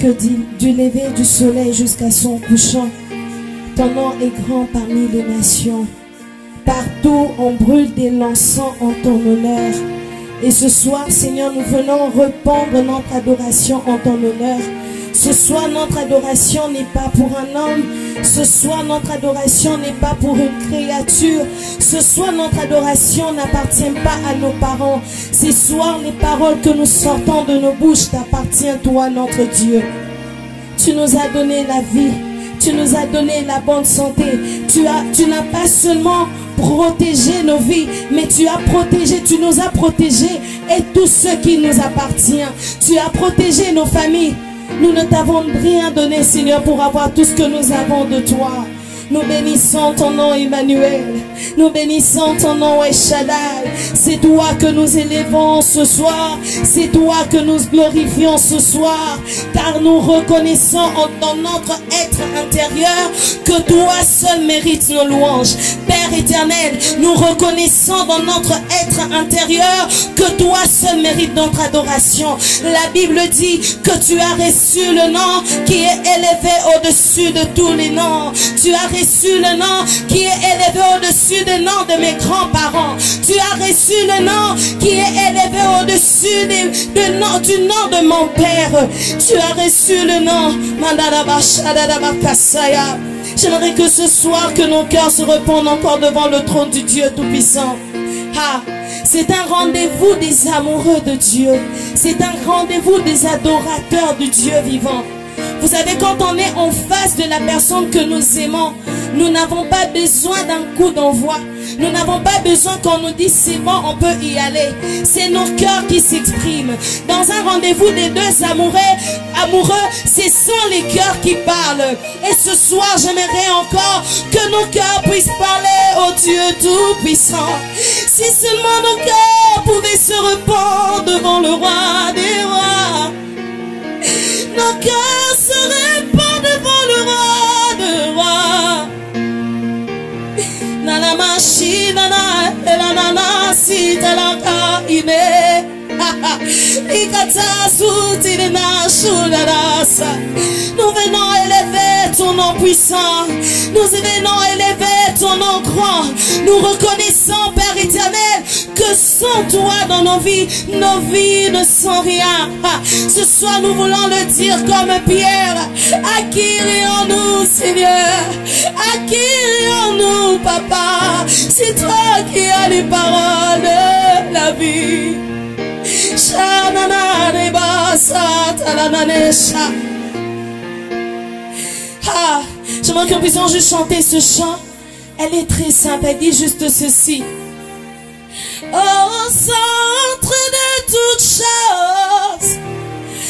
que du lever du soleil jusqu'à son couchant, ton nom est grand parmi les nations. Partout on brûle des l'encens en ton honneur. Et ce soir, Seigneur, nous venons répandre notre adoration en ton honneur. Ce soir, notre adoration n'est pas pour un homme. Ce soir, notre adoration n'est pas pour une créature. Ce soir, notre adoration n'appartient pas à nos parents. Ce soir, les paroles que nous sortons de nos bouches t'appartiennent, toi, notre Dieu. Tu nous as donné la vie. Tu nous as donné la bonne santé. Tu n'as pas seulement protégé nos vies, mais tu nous as protégés et tout ce qui nous appartient. Tu as protégé nos familles. Nous ne t'avons rien donné, Seigneur, pour avoir tout ce que nous avons de toi. Nous bénissons ton nom, Emmanuel. Nous bénissons ton nom, El Shaddai. C'est toi que nous élevons ce soir. C'est toi que nous glorifions ce soir. Car nous reconnaissons dans notre être intérieur que toi seul mérites nos louanges. Père éternel, nous reconnaissons dans notre être intérieur que toi seul mérites notre adoration. La Bible dit que tu as reçu le nom qui est élevé au-dessus de tous les noms. Tu as reçu le nom qui est élevé au-dessus du nom de mes grands-parents. Tu as reçu le nom qui est élevé au-dessus du nom de mon père. Tu as reçu le nom. J'aimerais que ce soir que nos cœurs se répandent encore devant le trône du Dieu Tout-Puissant. C'est un rendez-vous des amoureux de Dieu. C'est un rendez-vous des adorateurs du Dieu vivant. Vous savez, quand on est en face de la personne que nous aimons, nous n'avons pas besoin d'un coup d'envoi. Nous n'avons pas besoin qu'on nous dise c'est bon, on peut y aller. C'est nos cœurs qui s'expriment. Dans un rendez-vous des deux amoureux, ce sont les cœurs qui parlent. Et ce soir, j'aimerais encore que nos cœurs puissent parler au Dieu Tout-Puissant. Si seulement nos cœurs pouvaient se répandre devant le roi des rois. Nos cœurs se répandent devant le roi des rois. Nana machi nana elanana si talaka ine. Nous venons élever ton nom puissant. Nous venons élever ton nom grand. Nous reconnaissons, Père éternel, que sans toi dans nos vies ne sont rien. Ce soir, nous voulons le dire comme Pierre. À qui irions-nous, Seigneur? À qui irions-nous, Papa? C'est toi qui as les paroles de la vie. J'aimerais que nous puissions juste chanter ce chant. Elle est très simple, elle dit juste ceci. Au centre de toutes choses,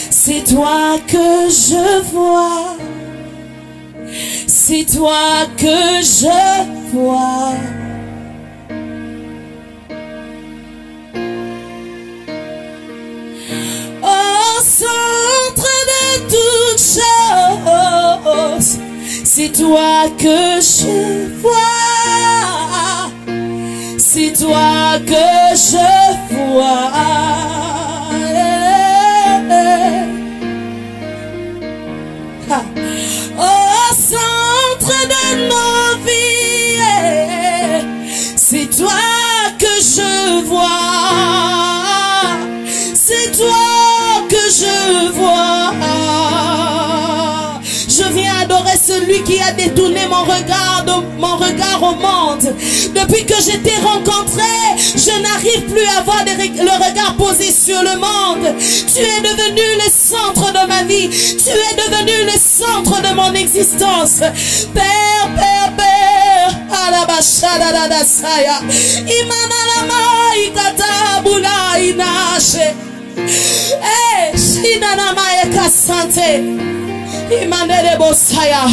c'est toi que je vois. C'est toi que je vois. Au centre de toutes choses, c'est toi que je vois. C'est toi que je vois. Au centre de nos vies, c'est toi que je vois. C'est toi que je vois. Je viens adorer celui qui a détourné mon regard au monde. Depuis que je t'ai rencontré, je n'arrive plus à avoir le regard posé sur le monde. Tu es devenu le centre de ma vie. Tu es devenu le centre de mon existence. Père, Père, Père. Alabashadadasaya. Imanalama ikata bula inashe. Eh, shinanama ekasante. Imanere bosaya.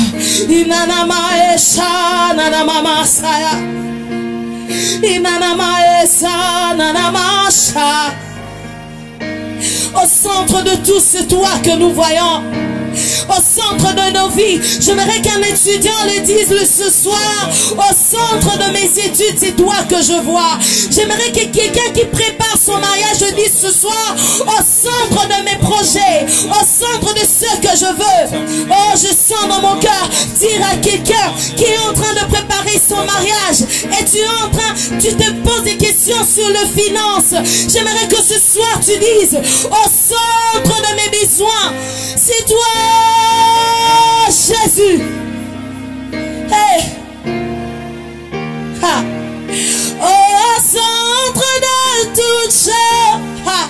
Inanama esha nanama masaya. Inanama esa nanama sha. Au centre de tout, c'est toi que nous voyons. Au centre de nos vies, j'aimerais qu'un étudiant le dise ce soir. Au centre de mes études, c'est toi que je vois. J'aimerais que quelqu'un qui prépare son mariage le dise ce soir. Au centre de mes projets, au centre de ce que je dire à quelqu'un qui est en train de préparer son mariage et tu te poses des questions sur le finance, j'aimerais que ce soir tu dises, au centre de mes besoins, c'est toi, Jésus. Hey. Ha. Au centre de toute chose, ha.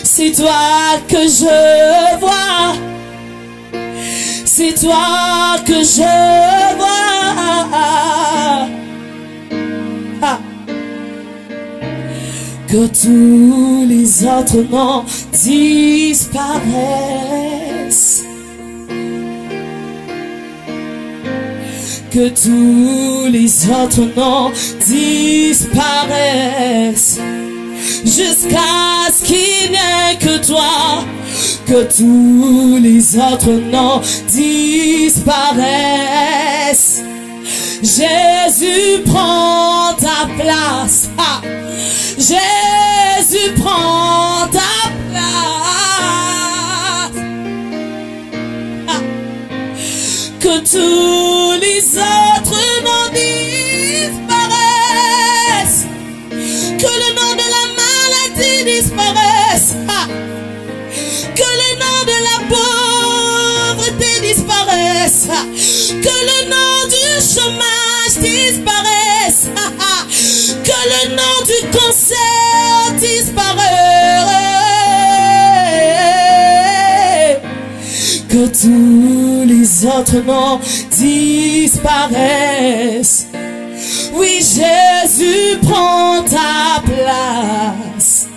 C'est toi que je vois. C'est toi que je vois. Ah. Que tous les autres noms disparaissent. Que tous les autres noms disparaissent. Jusqu'à ce qu'il n'y ait que toi. Que tous les autres noms disparaissent. Jésus prend ta place. Ah. Jésus prend ta place. Ah. Que tous les autres noms disparaissent. Que le nom de la maladie disparaisse. Ah. Que le nom de la pauvreté disparaisse. Que le nom du chômage disparaisse. Que le nom du cancer disparaisse. Que tous les autres noms disparaissent. Oui, Jésus prend ta place.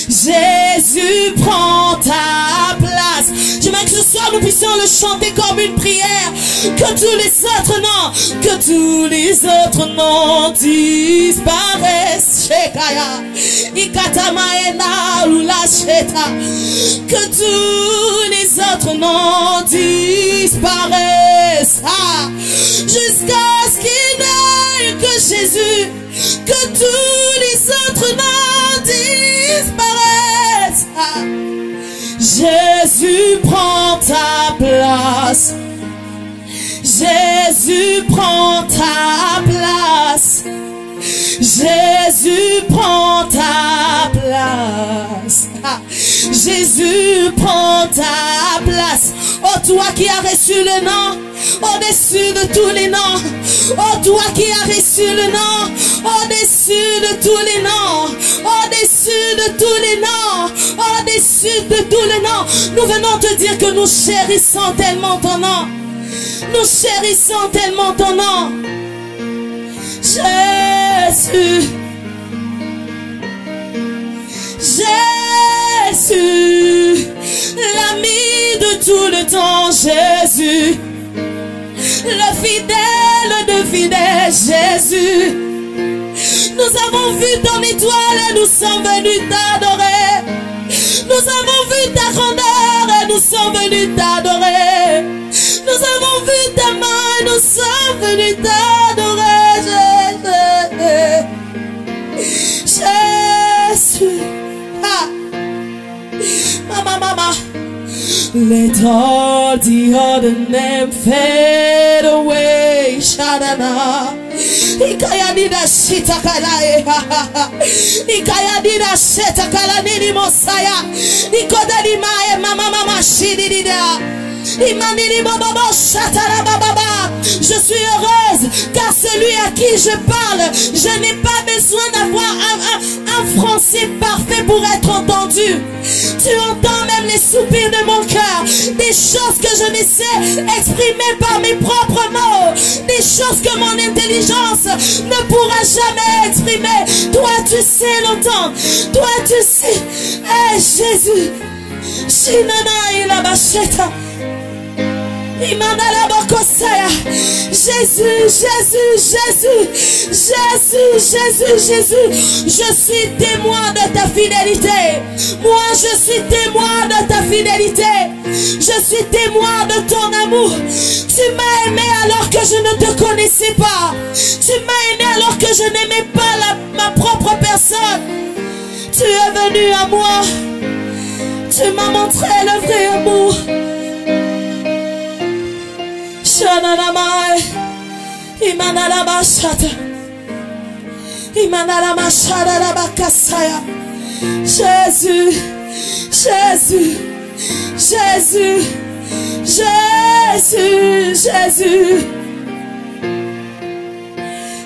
Jésus prend ta place. J'aimerais que ce soir nous puissions le chanter comme une prière. Que tous les autres noms, que tous les autres noms disparaissent. Que tous les autres noms disparaissent. Jusqu'à ce qu'il n'ait que Jésus. Que tous les autres noms disparaissent. Jésus prend ta place. Jésus prend ta place. Jésus prend ta place. Jésus prend ta place. Oh, toi qui as reçu le nom au-dessus de tous les noms. Oh, toi qui as reçu le nom au-dessus de tous les noms. Au-dessus de tous les noms. Au-dessus de tous les noms. Nous venons te dire que nous chérissons tellement ton nom. Nous chérissons tellement ton nom. Jésus. Jésus. L'ami de tout le temps, Jésus. Le fidèle de fidèles, Jésus. Nous avons vu ton étoile et nous sommes venus t'adorer. Nous avons vu ta grandeur et nous sommes venus t'adorer. Nous avons vu ta main et nous sommes venus t'adorer, Jésus. Ah. Mama. Let all the other name fade away. Shadana. Ikayadida shita kalae. Ikayadida shita kalanini mosaya. Ikodadi mae mama shidida. Je suis heureuse car celui à qui je parle, je n'ai pas besoin d'avoir un français parfait pour être entendu. Tu entends même les soupirs de mon cœur, des choses que je ne sais exprimer par mes propres mots, des choses que mon intelligence ne pourra jamais exprimer. Toi tu sais l'entendre, toi tu sais. Hey, Jésus, Shinana ilabasheta. Jésus, je suis témoin de ta fidélité. Moi, je suis témoin de ta fidélité. Je suis témoin de ton amour. Tu m'as aimé alors que je ne te connaissais pas. Tu m'as aimé alors que je n'aimais pas ma propre personne. Tu es venu à moi. Tu m'as montré le vrai amour. Imanala machata. Imanala machada la bakasaya. Jésus, Jésus, Jésus, Jésus, Jésus.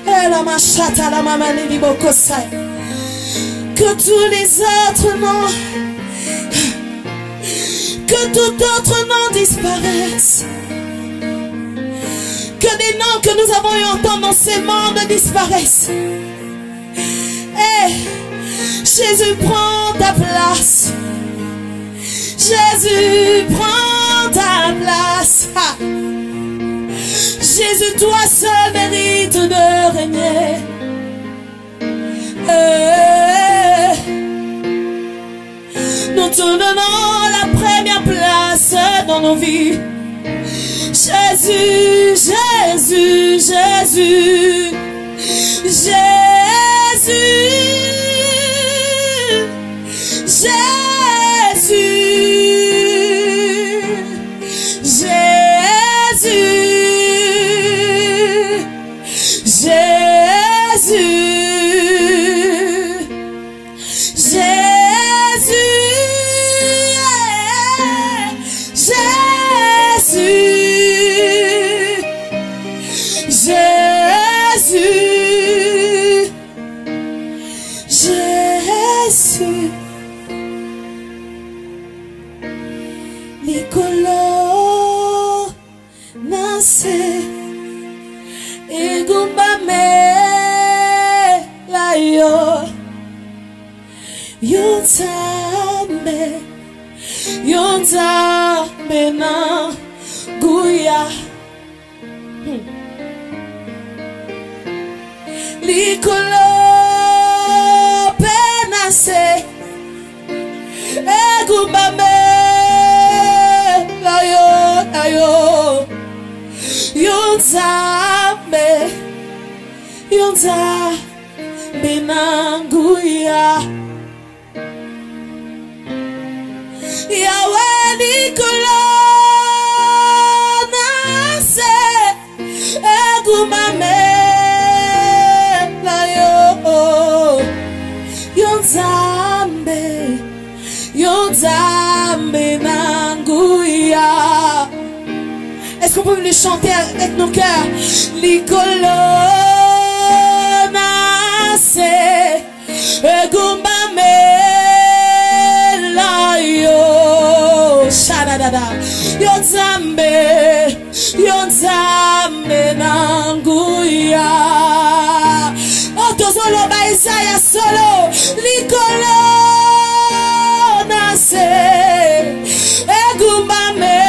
Et la machata la mamani di bokosaya. Que tous les autres noms, que tout autre nom disparaisse. Que des noms que nous avons eu entendre dans ces mondes disparaissent. Et Jésus prend ta place. Jésus prend ta place. Ah. Jésus, toi seul mérite de régner. Nous te donnons la première place dans nos vies. Jésus, Jésus, Jésus, Jésus, Jésus, Yonzambe na guya likolo penase egumbame layo Yonzambe na guya Yahweh Nicola nase egumame la Yonzambe nanguya. Est-ce qu'on peut le chanter avec nos cœurs? Nicola nase egumame Yonzambe nanguya. Oh, tozolo ba Isaiah solo likolo nase egumbame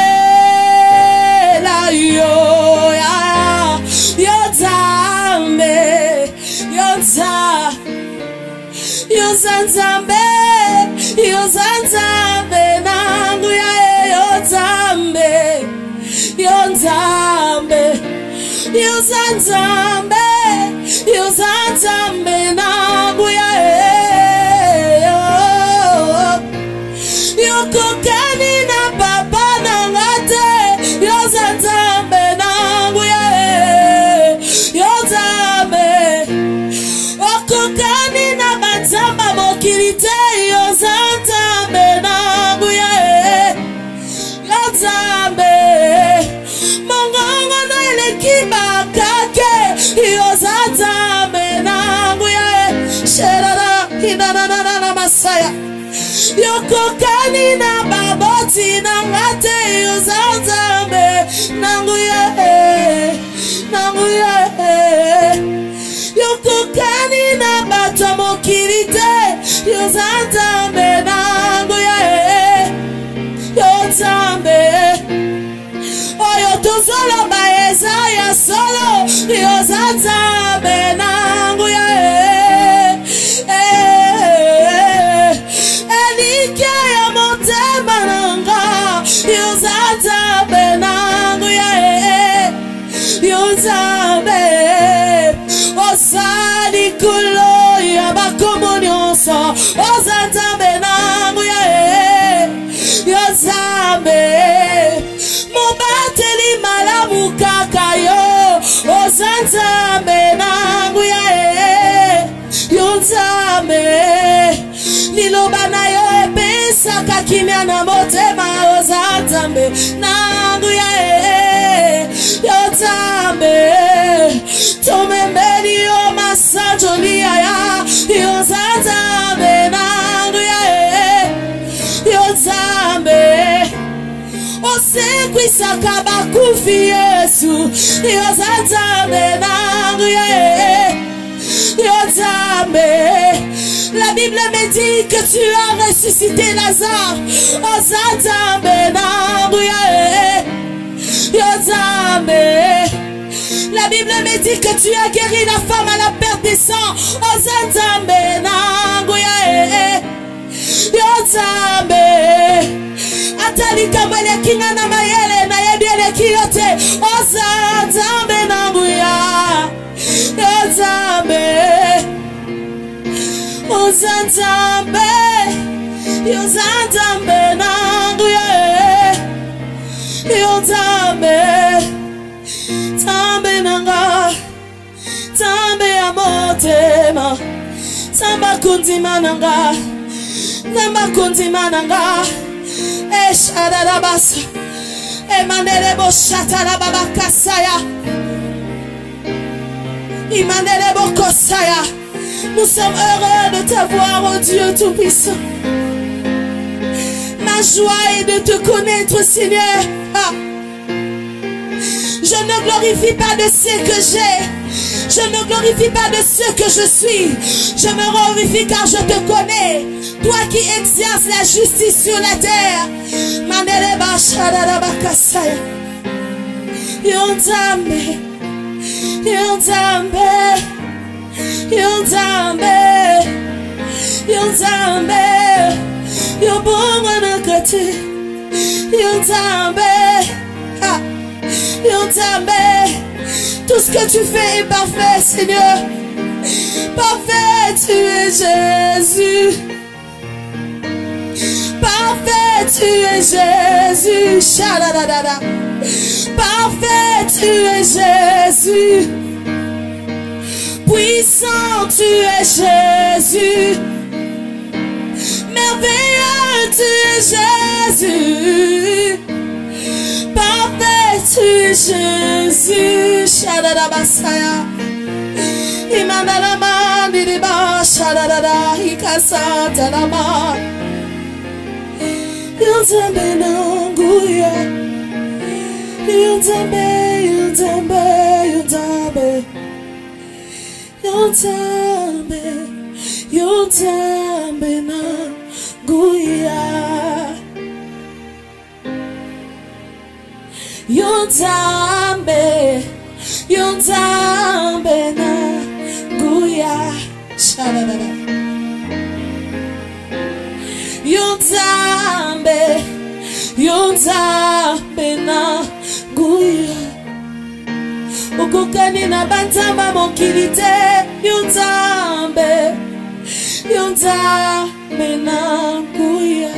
la Yonzambe nanguya Yonzambe nanguya yokokani na papa nangate Yonzambe nanguya Yonzambe okokani na banzamba mokilite Yonzambe nanguya Yonzambe mongongo na elekiba kake Yonzambe nanguya sherara hinana masaya yokokani na baboti nangate Yonzambe nanguya yokokani na bato mokilite Yonzambe nanguya Yonzambe oyo tozolo baeza ya solo Yonzambe nanguya elike ya motema nanga Yonzambe nanguya Yonzambe osali kulo ya bakomo nyonso Yonzambe nanguya Yonzambe mobateli malamu kaka yo Yonzambe kimya na motema ozanzambe nanguya yozambe tomembeli yo masanjolia ya yozanzambe nanguya yozambe osekwisa kabakufi Yesu yozanzambe nanguya yozambe. La Bible me dit que tu as ressuscité Lazare. Ozanzambe nanguya yozambe. La Bible me dit que tu as guéri la femme à la perte des sangs. Ozanzambe nanguya yozambe. Atali kamele kingana mayele na yebiele kiyote. Ozanzambe nanguya yozambe. Ozanzambe, yozanzambe nanguya yozambe. Zambe nanga, zambe amotema, zamba kundima nanga, zamba kundima nanga. Esharabasa, emanere boshata baba kasaya, imanere bokosaya. Nous sommes heureux de t'avoir, oh Dieu Tout-Puissant. Ma joie est de te connaître, Seigneur. Ah. Je ne glorifie pas de ce que j'ai. Je ne glorifie pas de ce que je suis. Je me glorifie car je te connais. Toi qui exerces la justice sur la terre. Maneleba Shadabakasaya. Yonzambe. Yonzambe. Yonzambe, Yonzambe, Yobonga nakati, Yonzambe, Yonzambe. Tout ce que tu fais est parfait, Seigneur. Parfait, tu es Jésus. Parfait, tu es Jésus. Shadadadada. Parfait, tu es Jésus. Puissant, tu es Jésus. Merveilleux, tu es Jésus. Parfait, tu es Jésus. Shadadabasaya. Imanalama, Nidiba, Shadadada, Ikasatalama. Yonzambe nanguya. Yonzambe, Yonzambe, Yonzambe. Yonzambe, Yonzambe nanguya. Yonzambe, Yonzambe nanguya. Shadadada. Yonzambe, Yonzambe nanguya. Okukani na banzamba mokilite. Yonzambe, Yonzambe nanguya.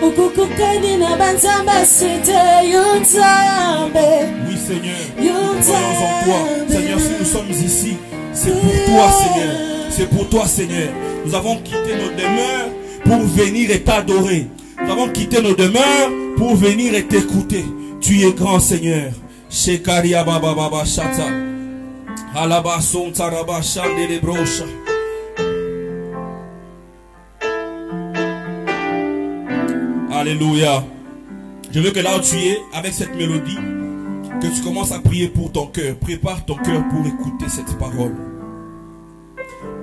Okukani na banzamba sete. Yonzambe. Oui Seigneur, croyons en toi. Seigneur, si nous sommes ici, c'est pour toi Seigneur. C'est pour toi Seigneur. Nous avons quitté nos demeures pour venir et t'adorer. Nous avons quitté nos demeures pour venir et t'écouter. Tu es grand Seigneur. Shekaria baba baba shata. Alaba son taraba shande de brocha. Alléluia. Je veux que là où tu es, avec cette mélodie, que tu commences à prier pour ton cœur. Prépare ton cœur pour écouter cette parole.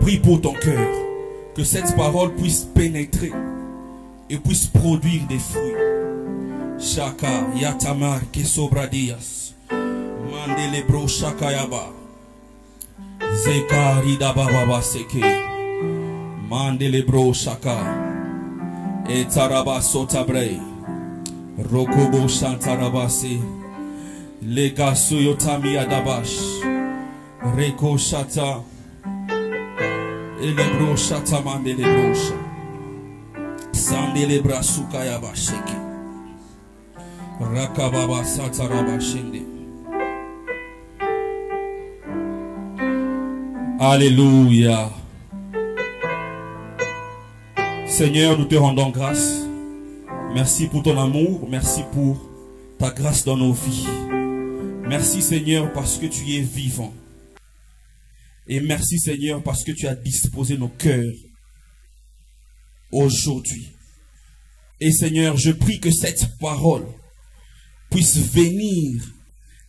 Prie pour ton cœur. Que cette parole puisse pénétrer et puisse produire des fruits. Shaka yatamar kesobradias. Mandele bro shaka yaba. Zekari dababa seke. Mandele bro shaka. Etaraba sotabre. Rokobo shantarabasi. Lega suyotami adabash. Reko shata. Elebro shata mandele brosha. Sandele brasuka yabasheke. Rakababa sataraba shende. Alléluia. Seigneur, nous te rendons grâce. Merci pour ton amour. Merci pour ta grâce dans nos vies. Merci Seigneur parce que tu es vivant. Et merci Seigneur parce que tu as disposé nos cœurs aujourd'hui. Et Seigneur, je prie que cette parole puisse venir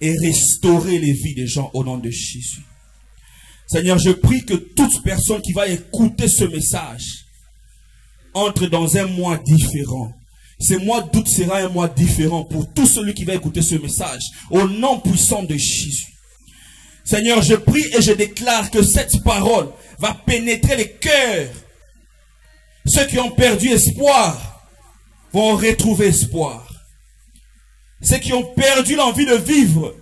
et restaurer les vies des gens au nom de Jésus. Seigneur, je prie que toute personne qui va écouter ce message entre dans un mois différent. Ce mois d'août sera un mois différent pour tout celui qui va écouter ce message au nom puissant de Jésus. Seigneur, je prie et je déclare que cette parole va pénétrer les cœurs. Ceux qui ont perdu espoir vont retrouver espoir. Ceux qui ont perdu l'envie de vivre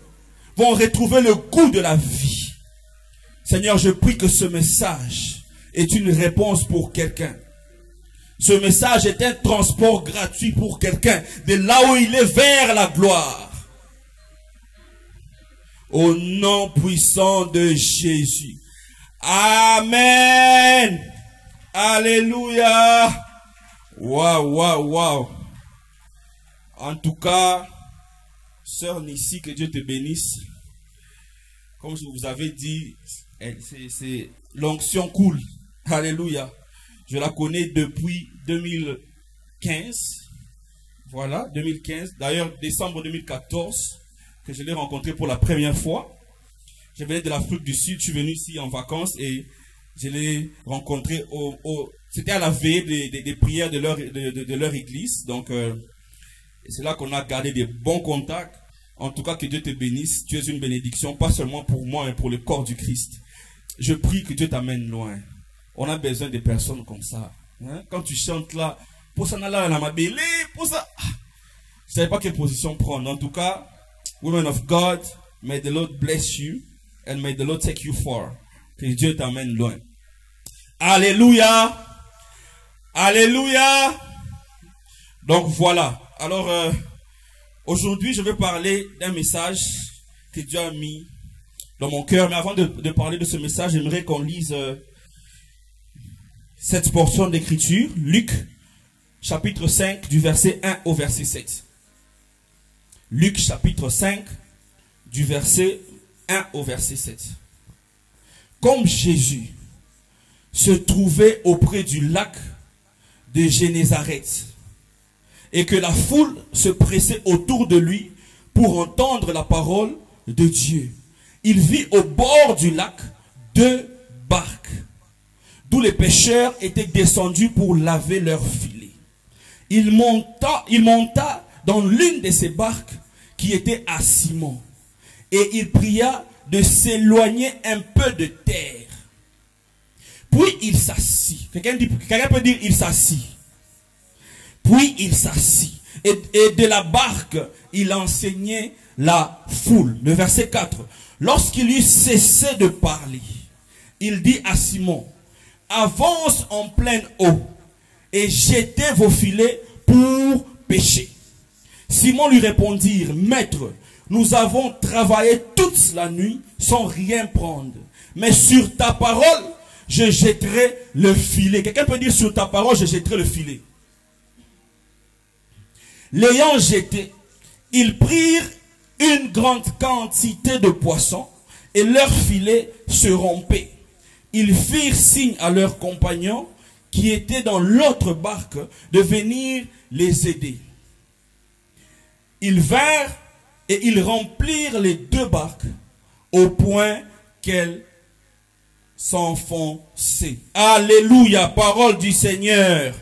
vont retrouver le goût de la vie. Seigneur, je prie que ce message est une réponse pour quelqu'un. Ce message est un transport gratuit pour quelqu'un de là où il est vers la gloire. Au nom puissant de Jésus. Amen. Alléluia. Waouh, waouh, waouh. En tout cas, sœur Nissi, que Dieu te bénisse. Comme je vous avais dit, c'est l'onction coule. Alléluia. Je la connais depuis 2015. Voilà, 2015. D'ailleurs, décembre 2014, que je l'ai rencontrée pour la première fois. Je venais de l'Afrique du Sud, je suis venu ici en vacances et je l'ai rencontrée c'était à la veille des prières de leur église. Donc, c'est là qu'on a gardé des bons contacts. En tout cas, que Dieu te bénisse. Tu es une bénédiction, pas seulement pour moi, mais pour le corps du Christ. Je prie que Dieu t'amène loin. On a besoin de personnes comme ça. Hein? Quand tu chantes là, pour ça, là, la mabélé, pour ça. Je ne savais pas quelle position prendre. En tout cas, women of God, may the Lord bless you and may the Lord take you far. Que Dieu t'amène loin. Alléluia. Alléluia. Donc voilà. Alors, aujourd'hui, je vais parler d'un message que Dieu a mis dans mon cœur. Mais avant de parler de ce message, j'aimerais qu'on lise cette portion d'écriture, Luc, chapitre 5, du verset 1 au verset 7. Luc, chapitre 5, du verset 1 au verset 7. Comme Jésus se trouvait auprès du lac de Génézareth, et que la foule se pressait autour de lui pour entendre la parole de Dieu, il vit au bord du lac 2 barques, d'où les pêcheurs étaient descendus pour laver leurs filets. Il monta dans l'une de ces barques qui était à Simon, et il pria de s'éloigner un peu de terre. Puis il s'assit. Quelqu'un peut dire il s'assit. Puis il s'assit. Et de la barque, il enseignait la foule. Le verset 4. Lorsqu'il eut cessé de parler, il dit à Simon, avance en pleine eau et jetez vos filets pour pêcher. Simon lui répondit, maître, nous avons travaillé toute la nuit sans rien prendre. Mais sur ta parole, je jetterai le filet. Quelqu'un peut dire sur ta parole, je jetterai le filet. L'ayant jeté, ils prirent une grande quantité de poissons et leur filet se rompait. Ils firent signe à leurs compagnons qui étaient dans l'autre barque de venir les aider. Ils vinrent et ils remplirent les 2 barques au point qu'elles s'enfonçaient. Alléluia, parole du Seigneur.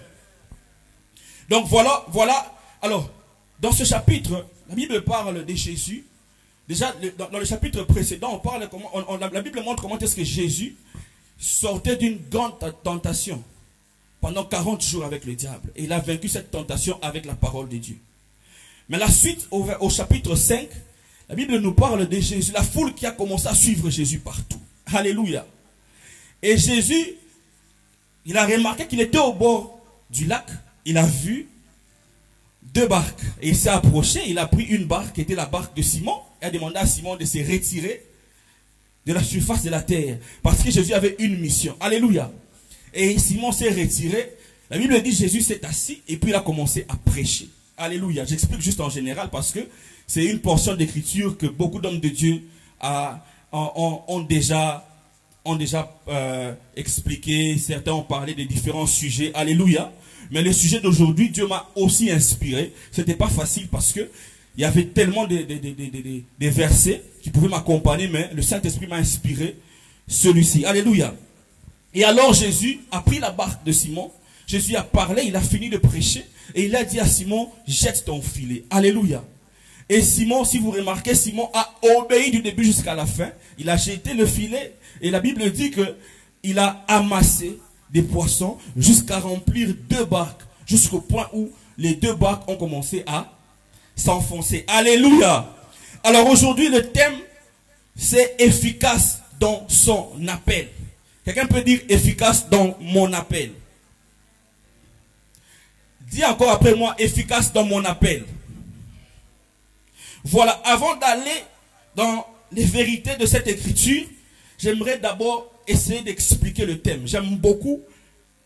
Donc voilà. Alors, dans ce chapitre, la Bible parle de Jésus. Déjà, dans le chapitre précédent, la Bible montre comment est-ce que Jésus sortait d'une grande tentation pendant 40 jours avec le diable. Et il a vaincu cette tentation avec la parole de Dieu. Mais la suite, au chapitre 5, la Bible nous parle de Jésus, la foule qui a commencé à suivre Jésus partout. Alléluia. Et Jésus, il a remarqué qu'il était au bord du lac. Il a vu 2 barques. Et il s'est approché, il a pris une barque qui était la barque de Simon. Il a demandé à Simon de se retirer de la surface de la terre. Parce que Jésus avait une mission. Alléluia. Et Simon s'est retiré. La Bible dit Jésus s'est assis et puis il a commencé à prêcher. Alléluia. J'explique juste en général parce que c'est une portion d'écriture que beaucoup d'hommes de Dieu ont déjà expliqué. Certains ont parlé de différents sujets. Alléluia. Mais le sujet d'aujourd'hui, Dieu m'a aussi inspiré. C'était pas facile parce que il y avait tellement de versets qui pouvaient m'accompagner, mais le Saint-Esprit m'a inspiré celui-ci. Alléluia. Et alors Jésus a pris la barque de Simon. Jésus a parlé, il a fini de prêcher. Et il a dit à Simon, jette ton filet. Alléluia. Et Simon, si vous remarquez, Simon a obéi du début jusqu'à la fin. Il a jeté le filet. Et la Bible dit qu'il a amassé des poissons jusqu'à remplir 2 barques. Jusqu'au point où les 2 barques ont commencé à s'enfoncer. Alléluia. Alors aujourd'hui, le thème, c'est efficace dans son appel. Quelqu'un peut dire efficace dans mon appel. Dis encore après moi, efficace dans mon appel. Voilà, avant d'aller dans les vérités de cette écriture, j'aimerais d'abord essayer d'expliquer le thème. J'aime beaucoup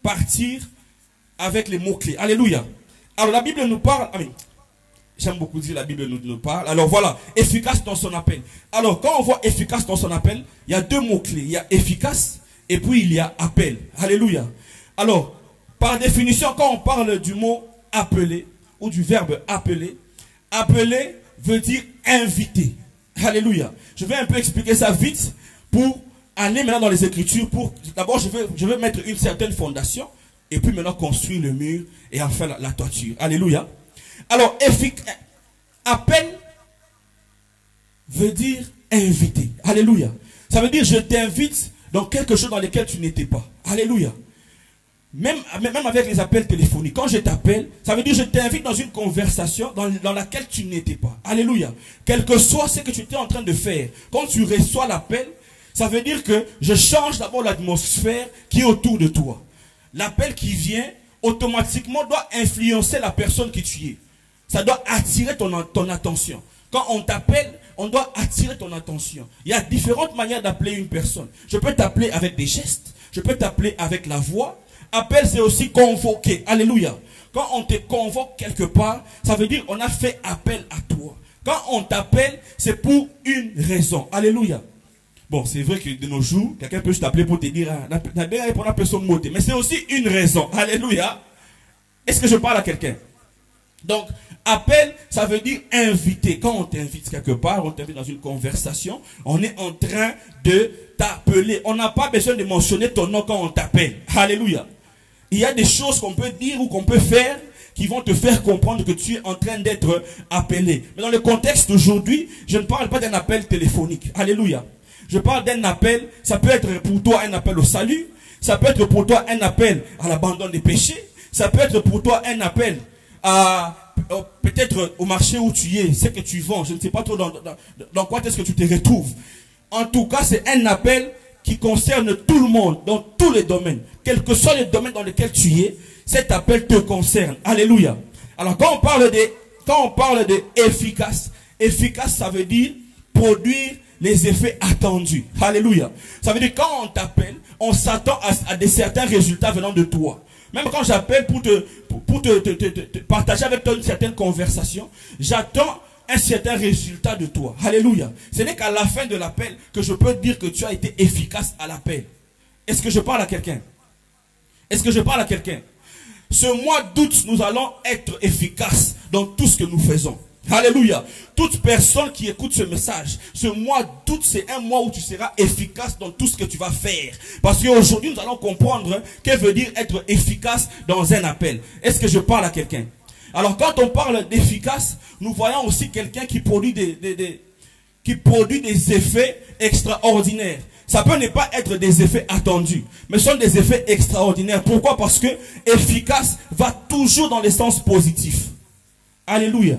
partir avec les mots-clés. Alléluia. Alors la Bible nous parle, j'aime beaucoup dire la Bible nous parle. Alors voilà, efficace dans son appel. Alors quand on voit efficace dans son appel, il y a 2 mots-clés. Il y a efficace et puis il y a appel. Alléluia. Alors, par définition, quand on parle du mot appeler ou du verbe appeler, appeler veut dire inviter. Alléluia. Je vais un peu expliquer ça vite pour aller maintenant dans les Écritures. D'abord, je vais mettre une certaine fondation et puis maintenant construire le mur et enfin la toiture. Alléluia. Alors, appel veut dire inviter. Alléluia. Ça veut dire je t'invite dans quelque chose dans lequel tu n'étais pas. Alléluia. Même avec les appels téléphoniques, quand je t'appelle, ça veut dire je t'invite dans une conversation dans laquelle tu n'étais pas. Alléluia. Quel que soit ce que tu étais en train de faire, quand tu reçois l'appel, ça veut dire que je change d'abord l'atmosphère qui est autour de toi. L'appel qui vient, automatiquement, doit influencer la personne que tu es. Ça doit attirer ton attention. Quand on t'appelle, on doit attirer ton attention. Il y a différentes manières d'appeler une personne. Je peux t'appeler avec des gestes. Je peux t'appeler avec la voix. Appel, c'est aussi convoquer. Alléluia. Quand on te convoque quelque part, ça veut dire on a fait appel à toi. Quand on t'appelle, c'est pour une raison. Alléluia. Bon, c'est vrai que de nos jours, quelqu'un peut t'appeler pour te dire, mais c'est aussi une raison. Alléluia. Est-ce que je parle à quelqu'un? Donc, appel, ça veut dire inviter. Quand on t'invite quelque part, on t'invite dans une conversation, on est en train de t'appeler. On n'a pas besoin de mentionner ton nom quand on t'appelle. Alléluia. Il y a des choses qu'on peut dire ou qu'on peut faire qui vont te faire comprendre que tu es en train d'être appelé. Mais dans le contexte d'aujourd'hui, je ne parle pas d'un appel téléphonique. Alléluia. Je parle d'un appel, ça peut être pour toi un appel au salut, ça peut être pour toi un appel à l'abandon des péchés, ça peut être pour toi un appel à peut-être au marché où tu es, ce que tu vends, je ne sais pas trop dans quoi est-ce que tu te retrouves. En tout cas, c'est un appel qui concerne tout le monde, dans tous les domaines. Quel que soit le domaine dans lequel tu es, cet appel te concerne. Alléluia. Alors quand on parle de efficace, efficace ça veut dire produire les effets attendus. Alléluia. Ça veut dire quand on t'appelle, on s'attend à certains résultats venant de toi. Même quand j'appelle pour te partager avec toi une certaine conversation, j'attends un certain résultat de toi. Alléluia. Ce n'est qu'à la fin de l'appel que je peux dire que tu as été efficace à l'appel. Est-ce que je parle à quelqu'un? Est-ce que je parle à quelqu'un? Ce mois d'août, nous allons être efficaces dans tout ce que nous faisons. Alléluia. Toute personne qui écoute ce message, ce mois d'août, c'est un mois où tu seras efficace dans tout ce que tu vas faire. Parce qu'aujourd'hui, nous allons comprendre que veut dire être efficace dans un appel. Est-ce que je parle à quelqu'un? Alors, quand on parle d'efficace, nous voyons aussi quelqu'un qui produit des effets extraordinaires. Ça peut ne pas être des effets attendus, mais ce sont des effets extraordinaires. Pourquoi? Parce que efficace va toujours dans le sens positif. Alléluia.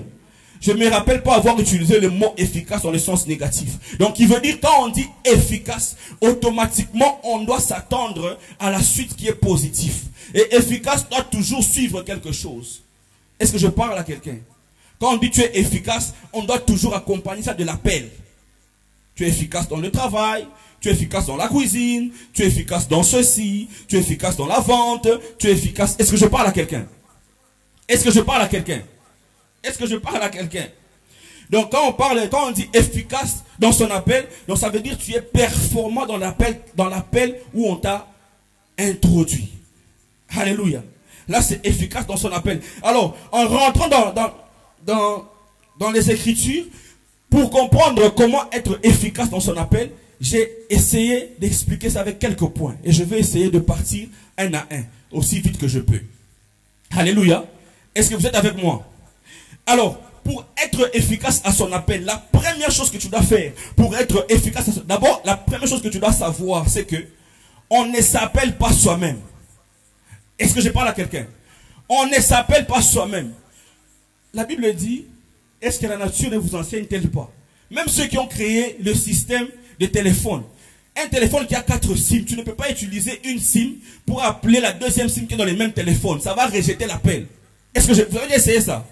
Je ne me rappelle pas avoir utilisé le mot efficace dans le sens négatif. Donc, il veut dire quand on dit efficace, automatiquement, on doit s'attendre à la suite qui est positive. Et efficace doit toujours suivre quelque chose. Est-ce que je parle à quelqu'un? Quand on dit tu es efficace, on doit toujours accompagner ça de l'appel. Tu es efficace dans le travail, tu es efficace dans la cuisine, tu es efficace dans ceci, tu es efficace dans la vente, tu es efficace. Est-ce que je parle à quelqu'un? Est-ce que je parle à quelqu'un? Est-ce que je parle à quelqu'un? Donc quand on dit efficace dans son appel, donc ça veut dire que tu es performant dans l'appel où on t'a introduit. Alléluia. Là c'est efficace dans son appel. Alors en rentrant dans les Écritures, pour comprendre comment être efficace dans son appel, j'ai essayé d'expliquer ça avec quelques points. Et je vais essayer de partir un à un, aussi vite que je peux. Alléluia. Est-ce que vous êtes avec moi? Alors, pour être efficace à son appel, la première chose que tu dois faire, pour être efficace à son... D'abord, la première chose que tu dois savoir, c'est que on ne s'appelle pas soi-même. Est-ce que je parle à quelqu'un? On ne s'appelle pas soi-même. La Bible dit, est-ce que la nature ne vous enseigne-t-elle pas? Même ceux qui ont créé le système de téléphone. Un téléphone qui a 4 SIM, tu ne peux pas utiliser une SIM pour appeler la deuxième SIM qui est dans les mêmes téléphones. Ça va rejeter l'appel. Est-ce que vous avez essayé ça?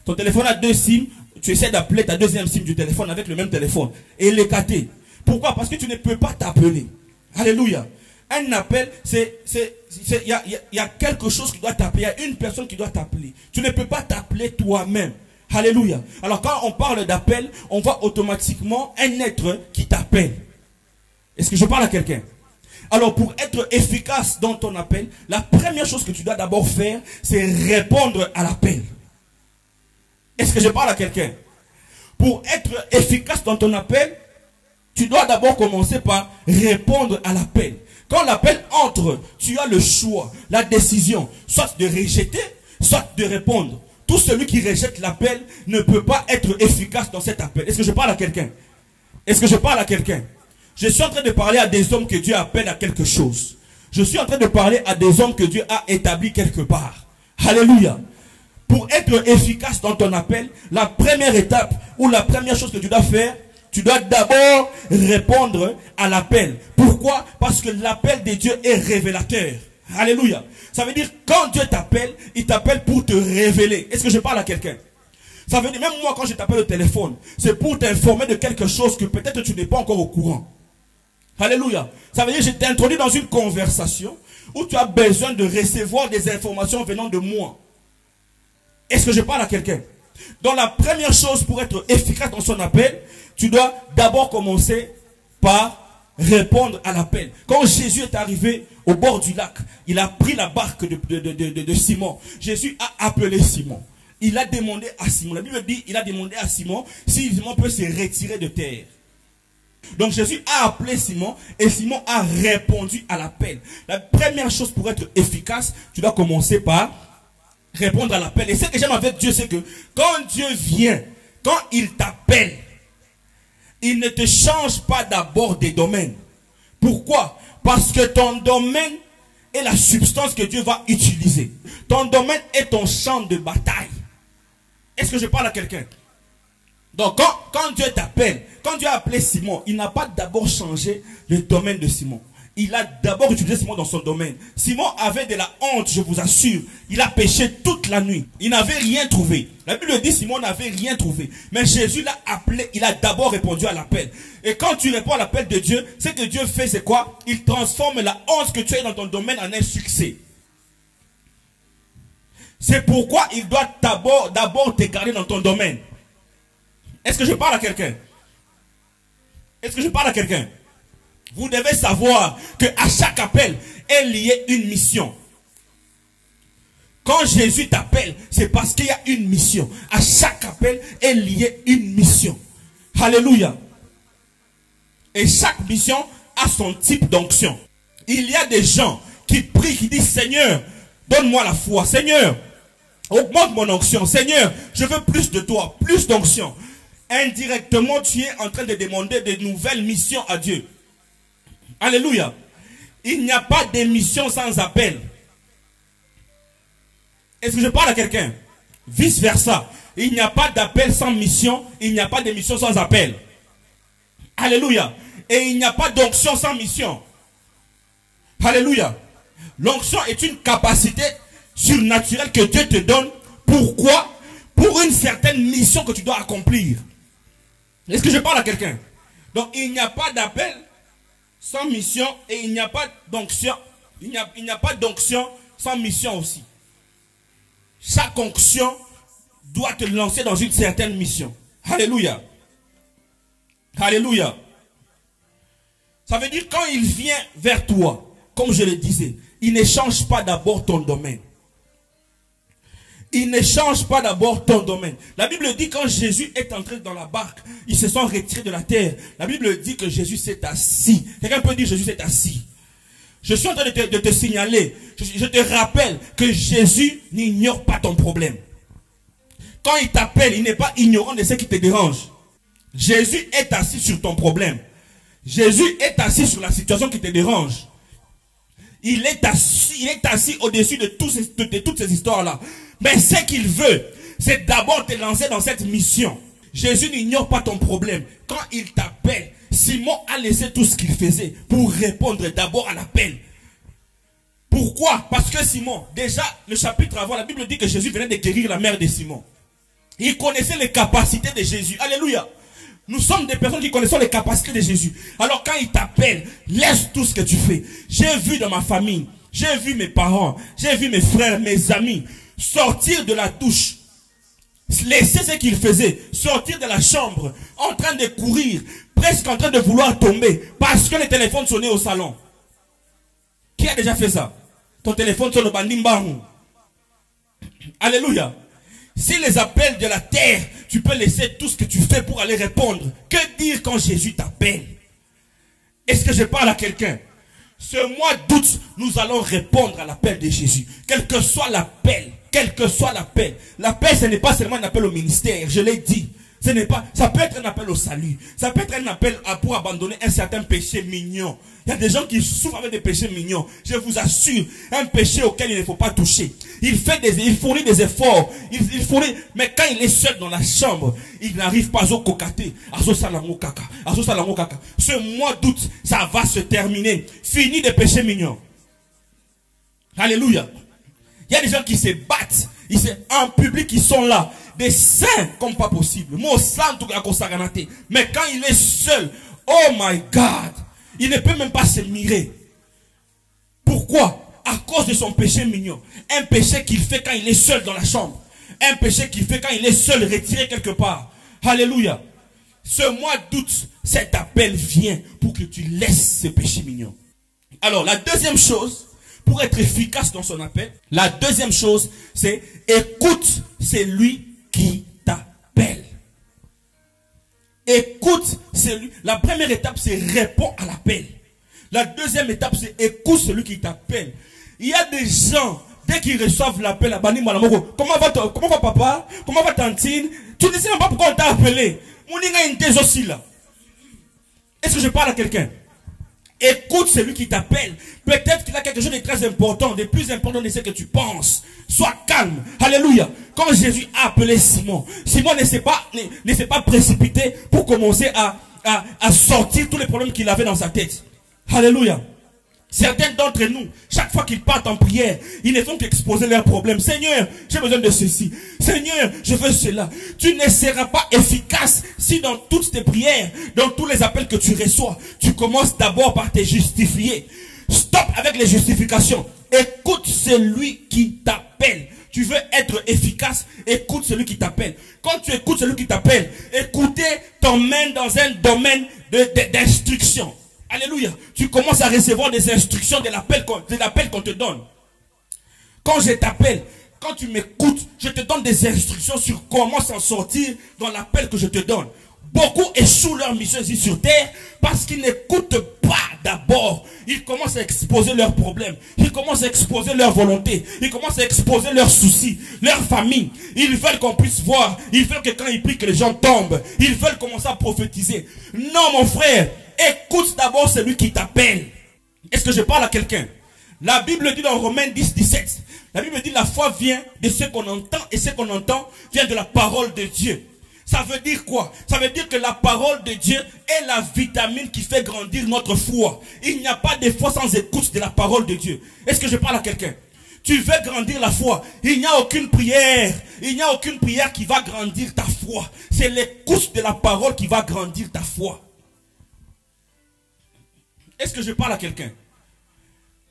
Ton téléphone a 2 SIM, tu essaies d'appeler ta deuxième SIM du téléphone avec le même téléphone et l'écarter. Pourquoi? Parce que tu ne peux pas t'appeler. Alléluia. Un appel, il y a quelque chose qui doit t'appeler. Il y a une personne qui doit t'appeler. Tu ne peux pas t'appeler toi-même. Alléluia. Alors quand on parle d'appel, on voit automatiquement un être qui t'appelle. Est-ce que je parle à quelqu'un? Alors pour être efficace dans ton appel, la première chose que tu dois d'abord faire, c'est répondre à l'appel. Est-ce que je parle à quelqu'un? Pour être efficace dans ton appel, tu dois d'abord commencer par répondre à l'appel. Quand l'appel entre, tu as le choix, la décision, soit de rejeter, soit de répondre. Tout celui qui rejette l'appel ne peut pas être efficace dans cet appel. Est-ce que je parle à quelqu'un? Est-ce que je parle à quelqu'un? Je suis en train de parler à des hommes que Dieu appelle à quelque chose. Je suis en train de parler à des hommes que Dieu a établis quelque part. Alléluia. Pour être efficace dans ton appel, la première étape ou la première chose que tu dois faire, tu dois d'abord répondre à l'appel. Pourquoi? Parce que l'appel de Dieu est révélateur. Alléluia. Ça veut dire quand Dieu t'appelle, il t'appelle pour te révéler. Est-ce que je parle à quelqu'un? Ça veut dire, même moi quand je t'appelle au téléphone, c'est pour t'informer de quelque chose que peut-être tu n'es pas encore au courant. Alléluia. Ça veut dire que je t'ai introduit dans une conversation où tu as besoin de recevoir des informations venant de moi. Est-ce que je parle à quelqu'un? Donc la première chose pour être efficace dans son appel, tu dois d'abord commencer par répondre à l'appel. Quand Jésus est arrivé au bord du lac, il a pris la barque de Simon. Jésus a appelé Simon. Il a demandé à Simon. La Bible dit, il a demandé à Simon si Simon peut se retirer de terre. Donc Jésus a appelé Simon et Simon a répondu à l'appel. La première chose pour être efficace, tu dois commencer par répondre à l'appel. Et ce que j'aime avec Dieu, c'est que quand Dieu vient, quand il t'appelle, il ne te change pas d'abord des domaines. Pourquoi? Parce que ton domaine est la substance que Dieu va utiliser. Ton domaine est ton champ de bataille. Est-ce que je parle à quelqu'un? Donc quand Dieu t'appelle, quand Dieu a appelé Simon, il n'a pas d'abord changé le domaine de Simon. Il a d'abord utilisé Simon dans son domaine. Simon avait de la honte, je vous assure. Il a péché toute la nuit. Il n'avait rien trouvé. La Bible dit Simon n'avait rien trouvé. Mais Jésus l'a appelé, il a d'abord répondu à l'appel. Et quand tu réponds à l'appel de Dieu, ce que Dieu fait, c'est quoi? Il transforme la honte que tu as dans ton domaine en un succès. C'est pourquoi il doit d'abord te garder dans ton domaine. Est-ce que je parle à quelqu'un? Est-ce que je parle à quelqu'un? Vous devez savoir qu'à chaque appel est liée une mission. Quand Jésus t'appelle, c'est parce qu'il y a une mission. À chaque appel est liée une mission. Alléluia. Et chaque mission a son type d'onction. Il y a des gens qui prient, qui disent Seigneur, donne-moi la foi. Seigneur, augmente mon onction. Seigneur, je veux plus de toi, plus d'onction. Indirectement, tu es en train de demander de nouvelles missions à Dieu. Alléluia. Il n'y a pas de mission sans appel. Est-ce que je parle à quelqu'un? Vice versa. Il n'y a pas d'appel sans mission. Il n'y a pas de mission sans appel. Alléluia. Et il n'y a pas d'onction sans mission. Alléluia. L'onction est une capacité surnaturelle que Dieu te donne. Pourquoi? Pour une certaine mission que tu dois accomplir. Est-ce que je parle à quelqu'un? Donc il n'y a pas d'appel sans mission, et il n'y a pas d'onction. Il n'y a pas d'onction sans mission aussi. Chaque onction doit te lancer dans une certaine mission. Alléluia. Alléluia. Ça veut dire quand il vient vers toi, comme je le disais, il ne change pas d'abord ton domaine. Il ne change pas d'abord ton domaine. La Bible dit quand Jésus est entré dans la barque, ils se sont retirés de la terre. La Bible dit que Jésus s'est assis. Quelqu'un peut dire Jésus s'est assis. Je suis en train de te signaler, je te rappelle que Jésus n'ignore pas ton problème. Quand il t'appelle, il n'est pas ignorant de ce qui te dérange. Jésus est assis sur ton problème. Jésus est assis sur la situation qui te dérange. Il est assis au-dessus de toutes ces histoires-là. Mais ce qu'il veut, c'est d'abord te lancer dans cette mission. Jésus n'ignore pas ton problème. Quand il t'appelle, Simon a laissé tout ce qu'il faisait pour répondre d'abord à l'appel. Pourquoi? Parce que Simon, déjà le chapitre avant, la Bible dit que Jésus venait de guérir la mère de Simon. Il connaissait les capacités de Jésus. Alléluia. Nous sommes des personnes qui connaissons les capacités de Jésus. Alors quand il t'appelle, laisse tout ce que tu fais. J'ai vu dans ma famille, j'ai vu mes parents, j'ai vu mes frères, mes amis sortir de la douche, laisser ce qu'ils faisaient, sortir de la chambre, en train de courir, presque en train de vouloir tomber, parce que le téléphone sonnait au salon. Qui a déjà fait ça? Ton téléphone sonne au bandimbarou. Alléluia. Si les appels de la terre, tu peux laisser tout ce que tu fais pour aller répondre. Que dire quand Jésus t'appelle? Est-ce que je parle à quelqu'un? Ce mois d'août, nous allons répondre à l'appel de Jésus. Quel que soit l'appel, quel que soit l'appel. L'appel, ce n'est pas seulement un appel au ministère, je l'ai dit. Ce n'est pas, ça peut être un appel au salut. Ça peut être un appel pour abandonner un certain péché mignon. Il y a des gens qui souffrent avec des péchés mignons. Je vous assure, un péché auquel il ne faut pas toucher. Il fournit des efforts. Il fournit, mais quand il est seul dans la chambre, il n'arrive pas au cocaté. Ce mois d'août, ça va se terminer. Fini des péchés mignons. Alléluia. Il y a des gens qui se battent. En public, ils sont là. Des saints comme pas possible. Mais quand il est seul, oh my God, il ne peut même pas se mirer. Pourquoi? À cause de son péché mignon. Un péché qu'il fait quand il est seul dans la chambre. Un péché qu'il fait quand il est seul retiré quelque part. Alléluia. Ce mois d'août, cet appel vient pour que tu laisses ce péché mignon. Alors, la deuxième chose, pour être efficace dans son appel, la deuxième chose, c'est écoute celui qui t'appelle. Écoute celui. La première étape, c'est réponds à l'appel. La deuxième étape, c'est écoute celui qui t'appelle. Il y a des gens, dès qu'ils reçoivent l'appel, comment va papa? Comment va tantine? Tu ne sais même pas pourquoi on t'a appelé. Est-ce que je parle à quelqu'un? Écoute celui qui t'appelle. Peut-être qu'il a quelque chose de très important, de plus important de ce que tu penses. Sois calme. Alléluia. Quand Jésus a appelé Simon, Simon ne s'est pas précipité pour commencer à sortir tous les problèmes qu'il avait dans sa tête. Alléluia. Certains d'entre nous, chaque fois qu'ils partent en prière, ils ne font qu'exposer leurs problèmes. Seigneur, j'ai besoin de ceci. Seigneur, je veux cela. Tu ne seras pas efficace si dans toutes tes prières, dans tous les appels que tu reçois, tu commences d'abord par te justifier. Stop avec les justifications. Écoute celui qui t'appelle. Tu veux être efficace, écoute celui qui t'appelle. Quand tu écoutes celui qui t'appelle, écouter t'emmène dans un domaine d'instruction. Alléluia. Tu commences à recevoir des instructions de l'appel qu'on te donne. Quand je t'appelle, quand tu m'écoutes, je te donne des instructions sur comment s'en sortir dans l'appel que je te donne. Beaucoup échouent leur mission ici sur terre parce qu'ils n'écoutent pas d'abord. Ils commencent à exposer leurs problèmes. Ils commencent à exposer leurs volontés. Ils commencent à exposer leurs soucis, leur famille. Ils veulent qu'on puisse voir. Ils veulent que quand ils prient, que les gens tombent. Ils veulent commencer à prophétiser. Non, mon frère. Écoute d'abord celui qui t'appelle. Est-ce que je parle à quelqu'un? La Bible dit dans Romains 10, 17. La Bible dit la foi vient de ce qu'on entend et ce qu'on entend vient de la parole de Dieu. Ça veut dire quoi? Ça veut dire que la parole de Dieu est la vitamine qui fait grandir notre foi. Il n'y a pas de foi sans écoute de la parole de Dieu. Est-ce que je parle à quelqu'un? Tu veux grandir la foi. Il n'y a aucune prière. Il n'y a aucune prière qui va grandir ta foi. C'est l'écoute de la parole qui va grandir ta foi. Est-ce que je parle à quelqu'un?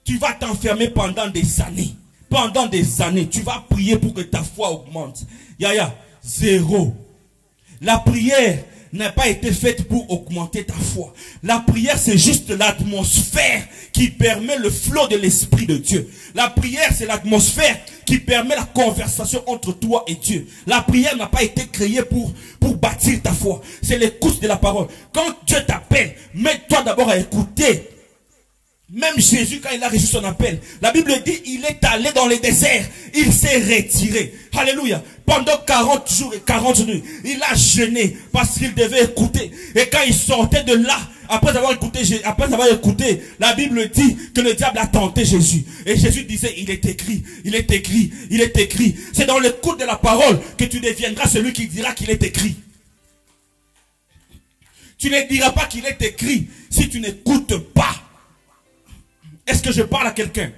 Tu vas t'enfermer pendant des années. Pendant des années, tu vas prier pour que ta foi augmente. Yaya, zéro. La prière n'a pas été faite pour augmenter ta foi. La prière, c'est juste l'atmosphère qui permet le flot de l'Esprit de Dieu. La prière, c'est l'atmosphère qui permet la conversation entre toi et Dieu. La prière n'a pas été créée pour bâtir ta foi. C'est l'écoute de la parole. Quand Dieu t'appelle, mets-toi d'abord à écouter. Même Jésus, quand il a reçu son appel, la Bible dit, il est allé dans le désert, il s'est retiré. Alléluia. Pendant 40 jours et 40 nuits, il a jeûné parce qu'il devait écouter. Et quand il sortait de là, après avoir écouté, la Bible dit que le diable a tenté Jésus. Et Jésus disait, il est écrit, il est écrit, il est écrit. C'est dans l'écoute de la parole que tu deviendras celui qui dira qu'il est écrit. Tu ne diras pas qu'il est écrit si tu n'écoutes pas. Est-ce que je parle à quelqu'un?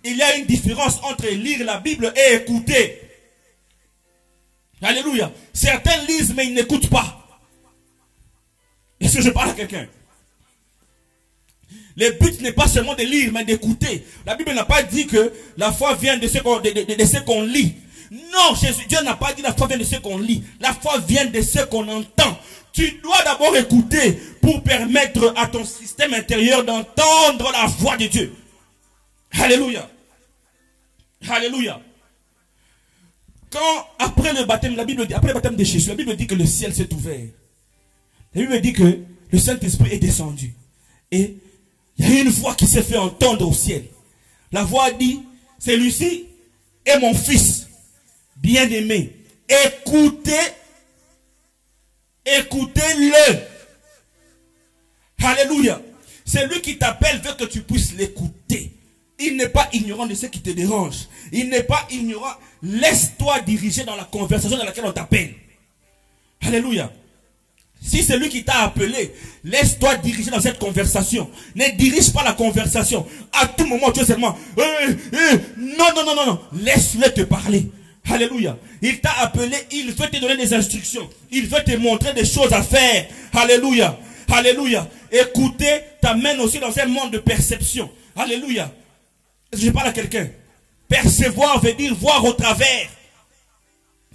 Il y a une différence entre lire la Bible et écouter. Alléluia. Certains lisent mais ils n'écoutent pas. Est-ce que je parle à quelqu'un? Le but n'est pas seulement de lire mais d'écouter. La Bible n'a pas dit que la foi vient de ce qu'on lit. Non, Dieu n'a pas dit la foi vient de ce qu'on lit. La foi vient de ce qu'on entend. Tu dois d'abord écouter pour permettre à ton système intérieur d'entendre la voix de Dieu. Alléluia. Alléluia. Quand, après le baptême, la Bible dit, après le baptême de Jésus, la Bible dit que le ciel s'est ouvert. La Bible dit que le Saint-Esprit est descendu. Et il y a une voix qui s'est fait entendre au ciel. La voix dit, celui-ci est mon fils, bien-aimé. Écoutez-le. Alléluia. C'est lui qui t'appelle veut que tu puisses l'écouter. Il n'est pas ignorant de ce qui te dérange. Il n'est pas ignorant. Laisse-toi diriger dans la conversation dans laquelle on t'appelle. Alléluia. Si c'est lui qui t'a appelé, laisse-toi diriger dans cette conversation. Ne dirige pas la conversation. À tout moment, tu es seulement... Non. Laisse-le te parler. Alléluia. Il t'a appelé, il veut te donner des instructions. Il veut te montrer des choses à faire. Alléluia. Alléluia. Écouter t'amène aussi dans un monde de perception. Alléluia. Est-ce que je parle à quelqu'un? Percevoir veut dire voir au travers.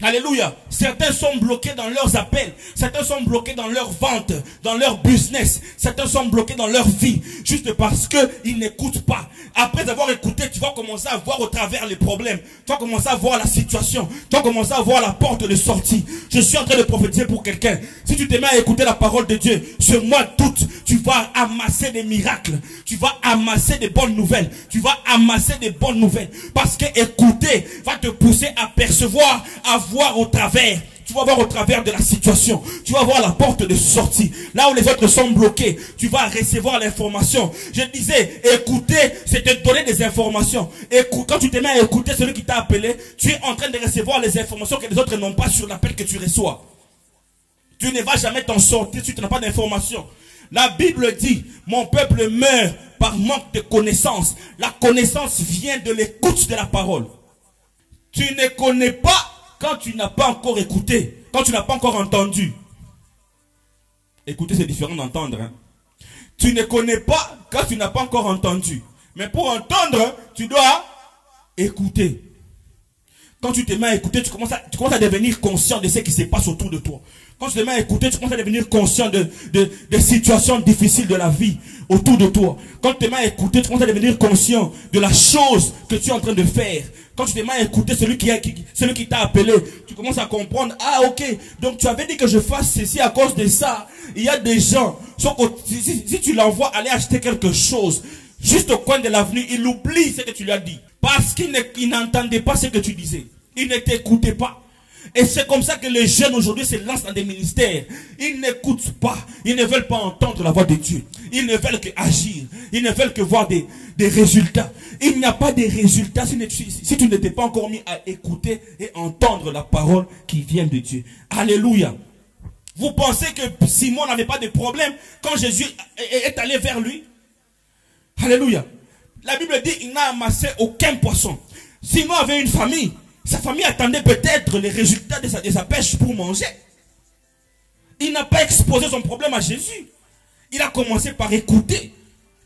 Alléluia. Certains sont bloqués dans leurs appels. Certains sont bloqués dans leur vente, dans leur business. Certains sont bloqués dans leur vie. Juste parce qu'ils n'écoutent pas. Après avoir écouté, tu vas commencer à voir au travers les problèmes. Tu vas commencer à voir la situation. Tu vas commencer à voir la porte de sortie. Je suis en train de prophétiser pour quelqu'un. Si tu te mets à écouter la parole de Dieu, ce mois d'août, tu vas amasser des miracles. Tu vas amasser des bonnes nouvelles. Tu vas amasser des bonnes nouvelles. Parce que écouter va te pousser à percevoir, à voir au travers. Tu vas voir au travers de la situation. Tu vas voir la porte de sortie. Là où les autres sont bloqués, tu vas recevoir l'information. Je disais, écouter, c'est te donner des informations. Quand tu te mets à écouter celui qui t'a appelé, tu es en train de recevoir les informations que les autres n'ont pas sur l'appel que tu reçois. Tu ne vas jamais t'en sortir si tu n'as pas d'informations. La Bible dit, mon peuple meurt par manque de connaissance. La connaissance vient de l'écoute de la parole. Tu ne connais pas quand tu n'as pas encore écouté, quand tu n'as pas encore entendu. Écouter, c'est différent d'entendre. Hein. Tu ne connais pas quand tu n'as pas encore entendu. Mais pour entendre, tu dois écouter. Quand tu te mets à écouter, tu commences à devenir conscient de ce qui se passe autour de toi. Quand tu te mets à écouter, tu commences à devenir conscient des situations difficiles de la vie autour de toi. Quand tu te mets à écouter, tu commences à devenir conscient de la chose que tu es en train de faire. Quand tu te mets à écouter celui qui t'a appelé, tu commences à comprendre, ah ok, donc tu avais dit que je fasse ceci à cause de ça. Il y a des gens, si tu l'envoies aller acheter quelque chose, juste au coin de l'avenue, il oublie ce que tu lui as dit. Parce qu'il n'entendait pas ce que tu disais. Il ne t'écoutait pas. Et c'est comme ça que les jeunes aujourd'hui se lancent dans des ministères. Ils n'écoutent pas. Ils ne veulent pas entendre la voix de Dieu. Ils ne veulent que agir. Ils ne veulent que voir des résultats. Il n'y a pas de résultats si tu n'étais pas encore mis à écouter et entendre la parole qui vient de Dieu. Alléluia. Vous pensez que Simon n'avait pas de problème quand Jésus est allé vers lui? Alléluia. La Bible dit qu'il n'a amassé aucun poisson. Simon avait une famille. Sa famille attendait peut-être les résultats de sa pêche pour manger. Il n'a pas exposé son problème à Jésus. Il a commencé par écouter.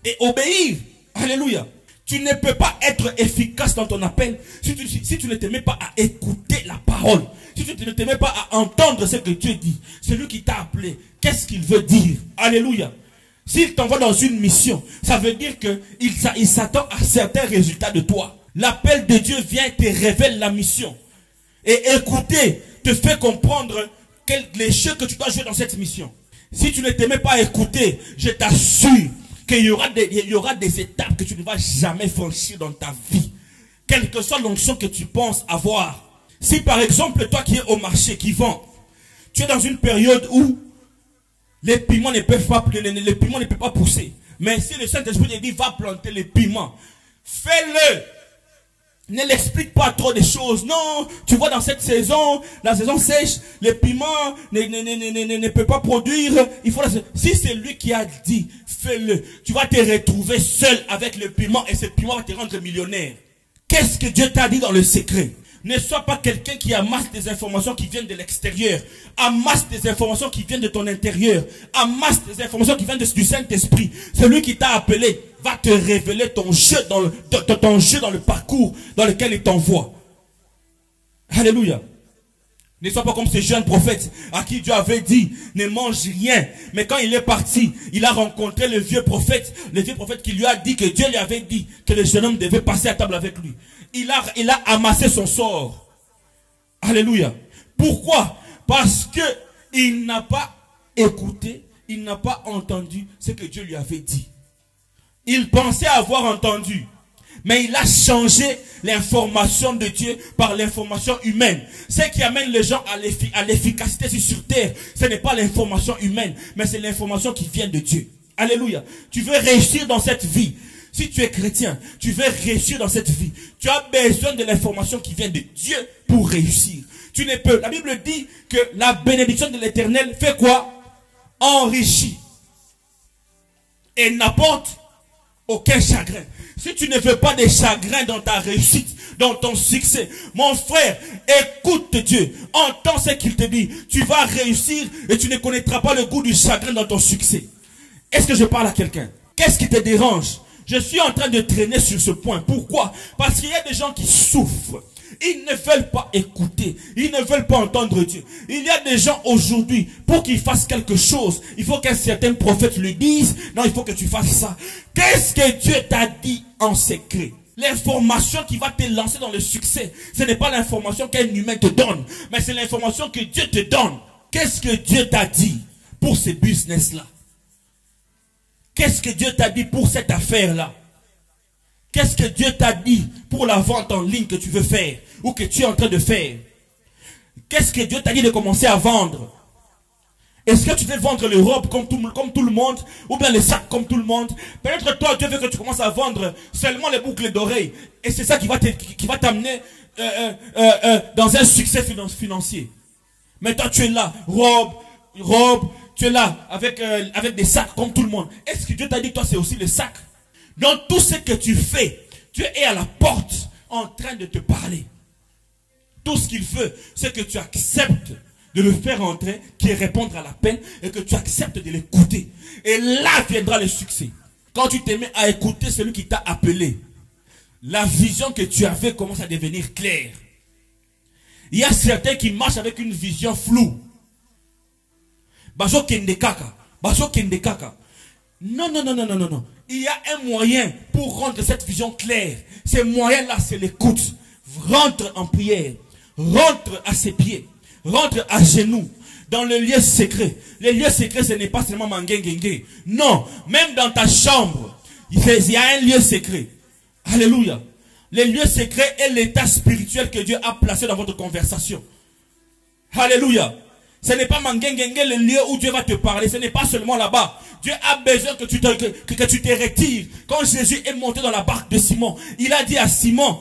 et obéir. Alléluia. Tu ne peux pas être efficace dans ton appel si tu ne te mets pas à écouter la parole. Si tu ne te mets pas à entendre ce que Dieu dit. Celui qui t'a appelé, qu'est-ce qu'il veut dire? Alléluia. S'il t'envoie dans une mission, ça veut dire qu'il s'attend à certains résultats de toi. L'appel de Dieu vient et te révèle la mission. Et écouter te fait comprendre les jeux que tu dois jouer dans cette mission. Si tu ne te mets pas à écouter, je t'assure qu'il y aura des étapes que tu ne vas jamais franchir dans ta vie. Quelle que soit l'onction que tu penses avoir. Si par exemple, toi qui es au marché, qui vend, tu es dans une période où les piments ne peuvent pas pousser. Mais si le Saint-Esprit te dit, va planter les piments, fais-le. Ne l'explique pas trop des choses. Non, tu vois dans cette saison, la saison sèche, les piments ne peuvent pas produire. Si c'est lui qui a dit, fais-le. Tu vas te retrouver seul avec le piment et ce piment va te rendre millionnaire. Qu'est-ce que Dieu t'a dit dans le secret? Ne sois pas quelqu'un qui amasse des informations qui viennent de l'extérieur. Amasse des informations qui viennent de ton intérieur. Amasse des informations qui viennent du Saint-Esprit. Celui qui t'a appelé va te révéler ton jeu dans le parcours dans lequel il t'envoie. Alléluia. Ne sois pas comme ce jeune prophète à qui Dieu avait dit, ne mange rien. Mais quand il est parti, il a rencontré le vieux prophète qui lui a dit que Dieu lui avait dit que le jeune homme devait passer à table avec lui. Il a amassé son sort. Alléluia. Pourquoi? Parce que il n'a pas écouté, il n'a pas entendu ce que Dieu lui avait dit. Il pensait avoir entendu, mais il a changé l'information de Dieu par l'information humaine. Ce qui amène les gens à l'efficacité sur terre, ce n'est pas l'information humaine, mais c'est l'information qui vient de Dieu. Alléluia. Tu veux réussir dans cette vie. Si tu es chrétien, tu veux réussir dans cette vie. Tu as besoin de l'information qui vient de Dieu pour réussir. Tu ne peux. La Bible dit que la bénédiction de l'Éternel fait quoi? Enrichit. Et n'apporte aucun chagrin. Si tu ne veux pas de chagrin dans ta réussite, dans ton succès, mon frère, écoute Dieu. Entends ce qu'il te dit. Tu vas réussir et tu ne connaîtras pas le goût du chagrin dans ton succès. Est-ce que je parle à quelqu'un? Qu'est-ce qui te dérange? Je suis en train de traîner sur ce point. Pourquoi? Parce qu'il y a des gens qui souffrent. Ils ne veulent pas écouter. Ils ne veulent pas entendre Dieu. Il y a des gens aujourd'hui, pour qu'ils fassent quelque chose, il faut qu'un certain prophète lui dise, non, il faut que tu fasses ça. Qu'est-ce que Dieu t'a dit en secret? L'information qui va te lancer dans le succès, ce n'est pas l'information qu'un humain te donne, mais c'est l'information que Dieu te donne. Qu'est-ce que Dieu t'a dit pour ce business-là? Qu'est-ce que Dieu t'a dit pour cette affaire-là? Qu'est-ce que Dieu t'a dit pour la vente en ligne que tu veux faire ou que tu es en train de faire? Qu'est-ce que Dieu t'a dit de commencer à vendre? Est-ce que tu veux vendre les robes comme tout le monde ou bien les sacs comme tout le monde? Peut-être toi, Dieu veut que tu commences à vendre seulement les boucles d'oreilles. Et c'est ça qui va t'amener dans un succès financier. Mais toi, tu es là, robe, tu es là avec des sacs comme tout le monde. Est-ce que Dieu t'a dit, toi, c'est aussi les sacs? Dans tout ce que tu fais, Dieu est à la porte en train de te parler. Tout ce qu'il veut, c'est que tu acceptes de le faire entrer, qui est répondre à l'appel, et que tu acceptes de l'écouter. Et là viendra le succès. Quand tu te mets à écouter celui qui t'a appelé, la vision que tu avais commence à devenir claire. Il y a certains qui marchent avec une vision floue. Bajo kende kaka. Non. Il y a un moyen pour rendre cette vision claire. Ce moyen-là, c'est l'écoute. Rentre en prière. Rentre à ses pieds. Rentre à genoux. Dans le lieu secret. Le lieu secret, ce n'est pas seulement mangengenge. Non. Même dans ta chambre, il y a un lieu secret. Alléluia. Le lieu secret est l'état spirituel que Dieu a placé dans votre conversation. Alléluia. Ce n'est pas mangengenge le lieu où Dieu va te parler. Ce n'est pas seulement là-bas. Dieu a besoin que tu te retires. Quand Jésus est monté dans la barque de Simon, il a dit à Simon,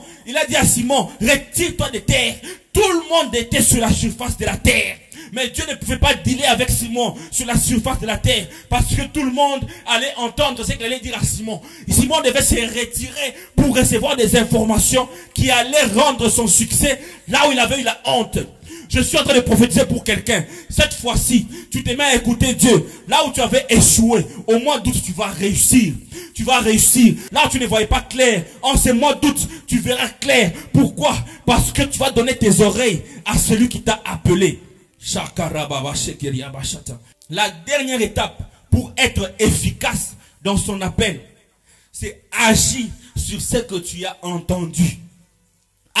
retire-toi de terre. Tout le monde était sur la surface de la terre. Mais Dieu ne pouvait pas dealer avec Simon sur la surface de la terre. Parce que tout le monde allait entendre ce qu'il allait dire à Simon. Simon devait se retirer pour recevoir des informations qui allaient rendre son succès là où il avait eu la honte. Je suis en train de prophétiser pour quelqu'un. Cette fois-ci, tu te mets à écouter Dieu. Là où tu avais échoué, au mois d'août, tu vas réussir. Tu vas réussir. Là où tu ne voyais pas clair, en ce mois d'août, tu verras clair. Pourquoi? Parce que tu vas donner tes oreilles à celui qui t'a appelé. La dernière étape pour être efficace dans son appel, c'est agir sur ce que tu as entendu.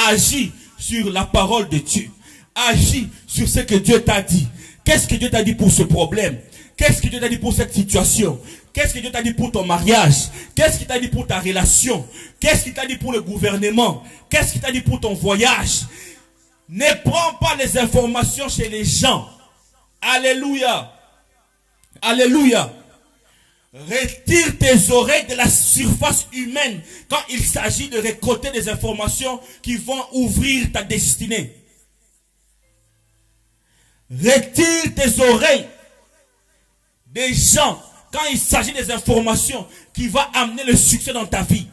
Agis sur la parole de Dieu. Agis sur ce que Dieu t'a dit. Qu'est-ce que Dieu t'a dit pour ce problème? Qu'est-ce que Dieu t'a dit pour cette situation? Qu'est-ce que Dieu t'a dit pour ton mariage? Qu'est-ce qu'il t'a dit pour ta relation? Qu'est-ce qu'il t'a dit pour le gouvernement? Qu'est-ce qu'il t'a dit pour ton voyage? Ne prends pas les informations chez les gens. Alléluia. Alléluia. Retire tes oreilles de la surface humaine quand il s'agit de récolter des informations qui vont ouvrir ta destinée. Retire tes oreilles des gens quand il s'agit des informations qui vont amener le succès dans ta vie.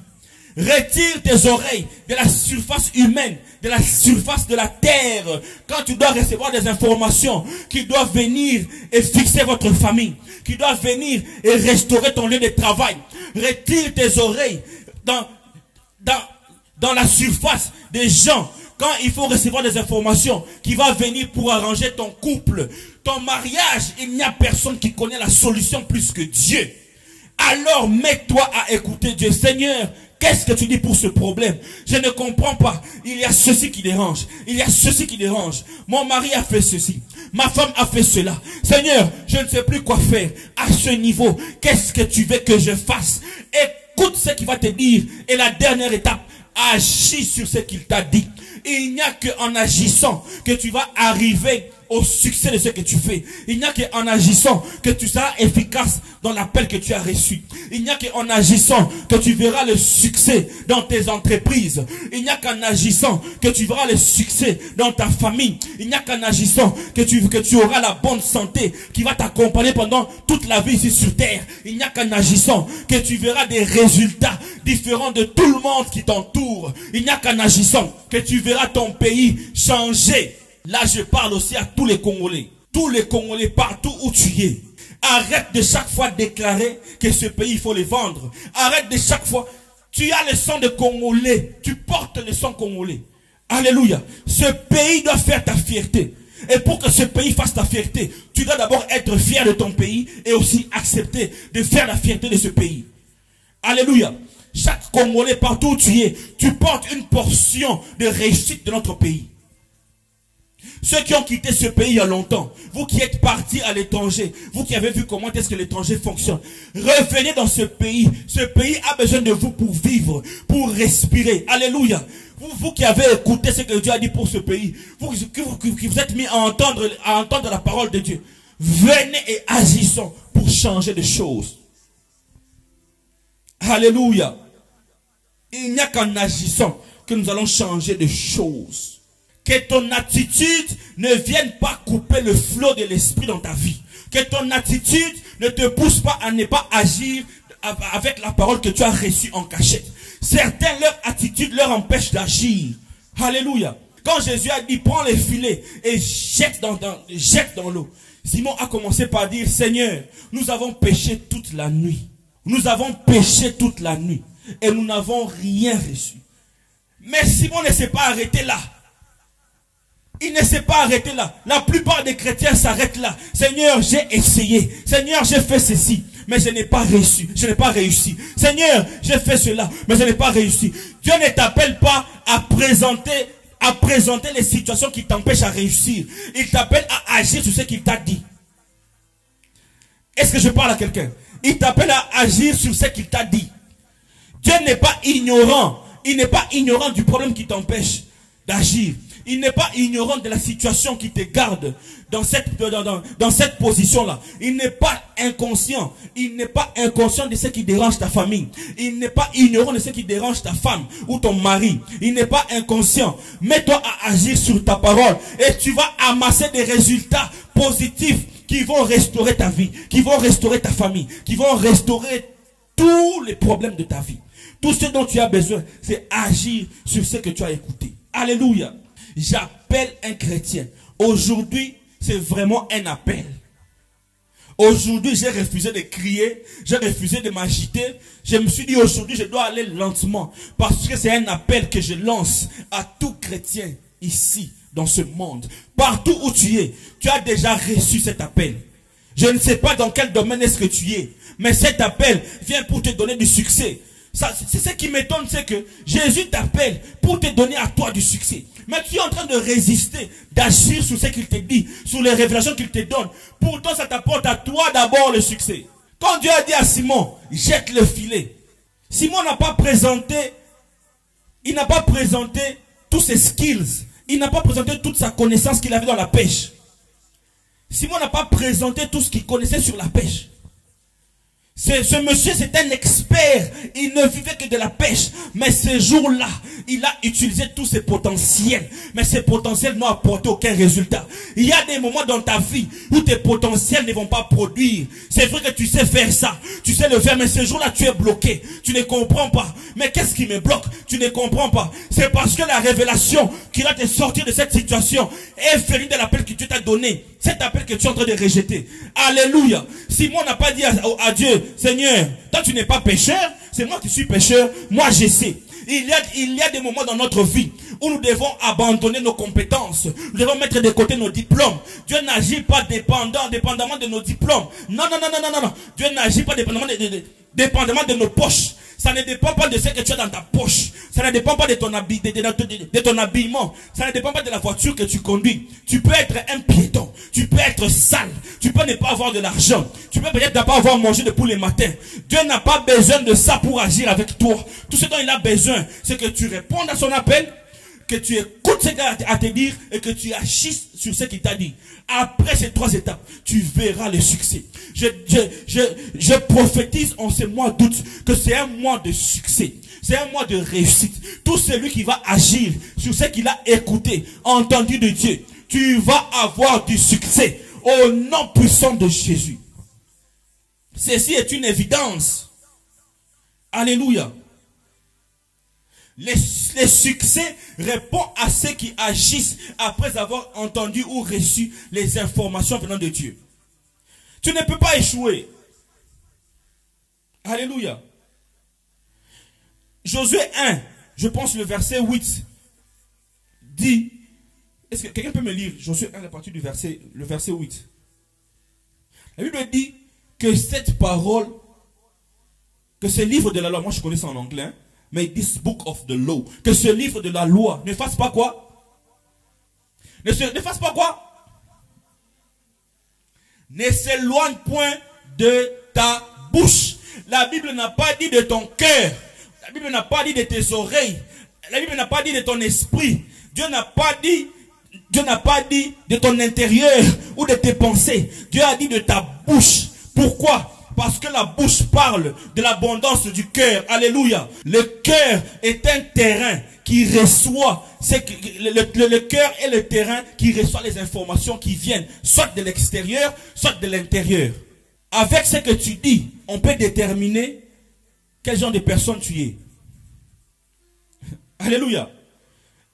Retire tes oreilles de la surface humaine, de la surface de la terre, quand tu dois recevoir des informations qui doivent venir et fixer votre famille, qui doivent venir et restaurer ton lieu de travail. Retire tes oreilles dans la surface des gens, quand il faut recevoir des informations qui vont venir pour arranger ton couple, ton mariage. Il n'y a personne qui connaît la solution plus que Dieu. Alors mets-toi à écouter Dieu. Seigneur, qu'est-ce que tu dis pour ce problème? Je ne comprends pas. Il y a ceci qui dérange. Il y a ceci qui dérange. Mon mari a fait ceci. Ma femme a fait cela. Seigneur, je ne sais plus quoi faire. À ce niveau, qu'est-ce que tu veux que je fasse? Écoute ce qu'il va te dire. Et la dernière étape, agis sur ce qu'il t'a dit. Il n'y a qu'en agissant que tu vas arriver au succès de ce que tu fais. Il n'y a qu'en agissant que tu seras efficace dans l'appel que tu as reçu. Il n'y a qu'en agissant que tu verras le succès dans tes entreprises. Il n'y a qu'en agissant que tu verras le succès dans ta famille. Il n'y a qu'en agissant que tu auras la bonne santé qui va t'accompagner pendant toute la vie ici sur terre. Il n'y a qu'en agissant que tu verras des résultats différents de tout le monde qui t'entoure. Il n'y a qu'en agissant que tu verras ton pays changer. Là, je parle aussi à tous les Congolais. Tous les Congolais, partout où tu es. Arrête de chaque fois déclarer que ce pays, il faut le vendre. Arrête de chaque fois. Tu as le sang de Congolais. Tu portes le sang congolais. Alléluia. Ce pays doit faire ta fierté. Et pour que ce pays fasse ta fierté, tu dois d'abord être fier de ton pays et aussi accepter de faire la fierté de ce pays. Alléluia. Chaque Congolais, partout où tu es, tu portes une portion de réussite de notre pays. Ceux qui ont quitté ce pays il y a longtemps, vous qui êtes partis à l'étranger, vous qui avez vu comment est-ce que l'étranger fonctionne, revenez dans ce pays. Ce pays a besoin de vous pour vivre, pour respirer. Alléluia. Vous qui avez écouté ce que Dieu a dit pour ce pays, vous qui vous êtes mis à entendre la parole de Dieu, venez et agissons pour changer de choses. Alléluia. Il n'y a qu'en agissant que nous allons changer de choses. Que ton attitude ne vienne pas couper le flot de l'esprit dans ta vie. Que ton attitude ne te pousse pas à ne pas agir avec la parole que tu as reçue en cachette. Certains, leur attitude leur empêche d'agir. Alléluia. Quand Jésus a dit, prends les filets et jette dans l'eau. Simon a commencé par dire, Seigneur, nous avons péché toute la nuit. Nous avons péché toute la nuit. Et nous n'avons rien reçu. Mais Simon ne s'est pas arrêté là. Il ne s'est pas arrêté là. La plupart des chrétiens s'arrêtent là. Seigneur, j'ai essayé. Seigneur, j'ai fait ceci. Mais je n'ai pas réussi. Je n'ai pas réussi. Seigneur, j'ai fait cela. Mais je n'ai pas réussi. Dieu ne t'appelle pas à présenter les situations qui t'empêchent à réussir. Il t'appelle à agir sur ce qu'il t'a dit. Est-ce que je parle à quelqu'un? Il t'appelle à agir sur ce qu'il t'a dit. Dieu n'est pas ignorant. Il n'est pas ignorant du problème qui t'empêche d'agir. Il n'est pas ignorant de la situation qui te garde dans cette position-là. Il n'est pas inconscient. Il n'est pas inconscient de ce qui dérange ta famille. Il n'est pas ignorant de ce qui dérange ta femme ou ton mari. Il n'est pas inconscient. Mets-toi à agir sur ta parole et tu vas amasser des résultats positifs qui vont restaurer ta vie, qui vont restaurer ta famille, qui vont restaurer tous les problèmes de ta vie. Tout ce dont tu as besoin, c'est agir sur ce que tu as écouté. Alléluia. J'appelle un chrétien Aujourd'hui, c'est vraiment un appel. Aujourd'hui, j'ai refusé de crier, j'ai refusé de m'agiter. Je me suis dit aujourd'hui, je dois aller lentement. Parce que c'est un appel que je lance à tout chrétien ici, dans ce monde. Partout où tu es, tu as déjà reçu cet appel. Je ne sais pas dans quel domaine est-ce que tu es, mais cet appel vient pour te donner du succès. C'est ce qui m'étonne, c'est que Jésus t'appelle pour te donner à toi du succès. Mais tu es en train de résister, d'agir sur ce qu'il te dit, sur les révélations qu'il te donne. Pourtant, ça t'apporte à toi d'abord le succès. Quand Dieu a dit à Simon, jette le filet. Simon n'a pas présenté, il n'a pas présenté tous ses skills. Il n'a pas présenté toute sa connaissance qu'il avait dans la pêche. Simon n'a pas présenté tout ce qu'il connaissait sur la pêche. Ce monsieur, c'est un expert. Il ne vivait que de la pêche. Mais ce jour-là, il a utilisé tous ses potentiels. Mais ses potentiels n'ont apporté aucun résultat. Il y a des moments dans ta vie où tes potentiels ne vont pas produire. C'est vrai que tu sais faire ça. Tu sais le faire, mais ce jour-là, tu es bloqué. Tu ne comprends pas. Mais qu'est-ce qui me bloque? Tu ne comprends pas. C'est parce que la révélation qui va te sortir de cette situation est venue de l'appel que Dieu t'a donné. Cet appel que tu es en train de rejeter. Alléluia. Simon n'a pas dit à Dieu, Seigneur, toi tu n'es pas pécheur, c'est moi qui suis pécheur, moi je sais. Il y a des moments dans notre vie où nous devons abandonner nos compétences. Nous devons mettre de côté nos diplômes. Dieu n'agit pas dépendamment de nos diplômes. Non. Dieu n'agit pas dépendamment de nos poches. Ça ne dépend pas de ce que tu as dans ta poche. Ça ne dépend pas de ton habillement. Ça ne dépend pas de la voiture que tu conduis. Tu peux être un piéton. Tu peux être sale. Tu peux ne pas avoir de l'argent. Tu peux peut-être ne pas avoir mangé depuis le matin. Dieu n'a pas besoin de ça pour agir avec toi. Tout ce dont il a besoin, c'est que tu répondes à son appel, que tu écoutes ce qu'il a à te dire et que tu agisses sur ce qu'il t'a dit. Après ces 3 étapes, tu verras le succès. Je prophétise en ce mois d'août que c'est un mois de succès. C'est un mois de réussite. Tout celui qui va agir sur ce qu'il a écouté, entendu de Dieu, tu vas avoir du succès au nom puissant de Jésus. Ceci est une évidence. Alléluia. Les succès répondent à ceux qui agissent après avoir entendu ou reçu les informations venant de Dieu. Tu ne peux pas échouer. Alléluia. Josué 1, je pense le verset 8, dit, est-ce que quelqu'un peut me lire Josué 1 à partir du verset 8. La Bible dit que cette parole, que ce livre de la loi, moi je connais ça en anglais, hein, mais this book of the law, que ce livre de la loi ne fasse pas quoi? Ne fasse pas quoi? Ne s'éloigne point de ta bouche. La Bible n'a pas dit de ton cœur. La Bible n'a pas dit de tes oreilles. La Bible n'a pas dit de ton esprit. Dieu n'a pas dit de ton intérieur ou de tes pensées. Dieu a dit de ta bouche. Pourquoi? Parce que la bouche parle de l'abondance du cœur. Alléluia. Le cœur est un terrain qui reçoit. Le cœur est le terrain qui reçoit les informations qui viennent soit de l'extérieur, soit de l'intérieur. Avec ce que tu dis, on peut déterminer quel genre de personne tu es. Alléluia.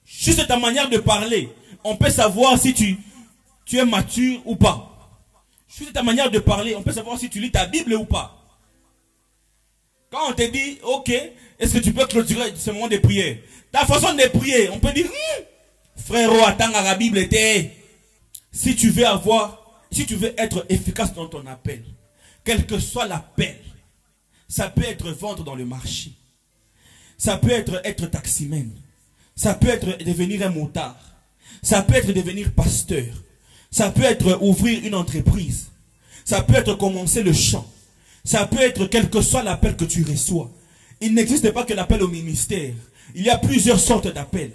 Juste ta manière de parler, on peut savoir si tu es mature ou pas. Juste ta manière de parler, on peut savoir si tu lis ta Bible ou pas. Quand on te dit, ok, est-ce que tu peux clôturer ce moment de prière? Ta façon de prier, on peut dire, frérot, attends à la Bible était. Si tu veux être efficace dans ton appel, quel que soit l'appel, ça peut être vendre dans le marché. Ça peut être taximène. Ça peut être devenir un motard. Ça peut être devenir pasteur. Ça peut être ouvrir une entreprise. Ça peut être commencer le chant. Ça peut être quel que soit l'appel que tu reçois. Il n'existe pas que l'appel au ministère. Il y a plusieurs sortes d'appels.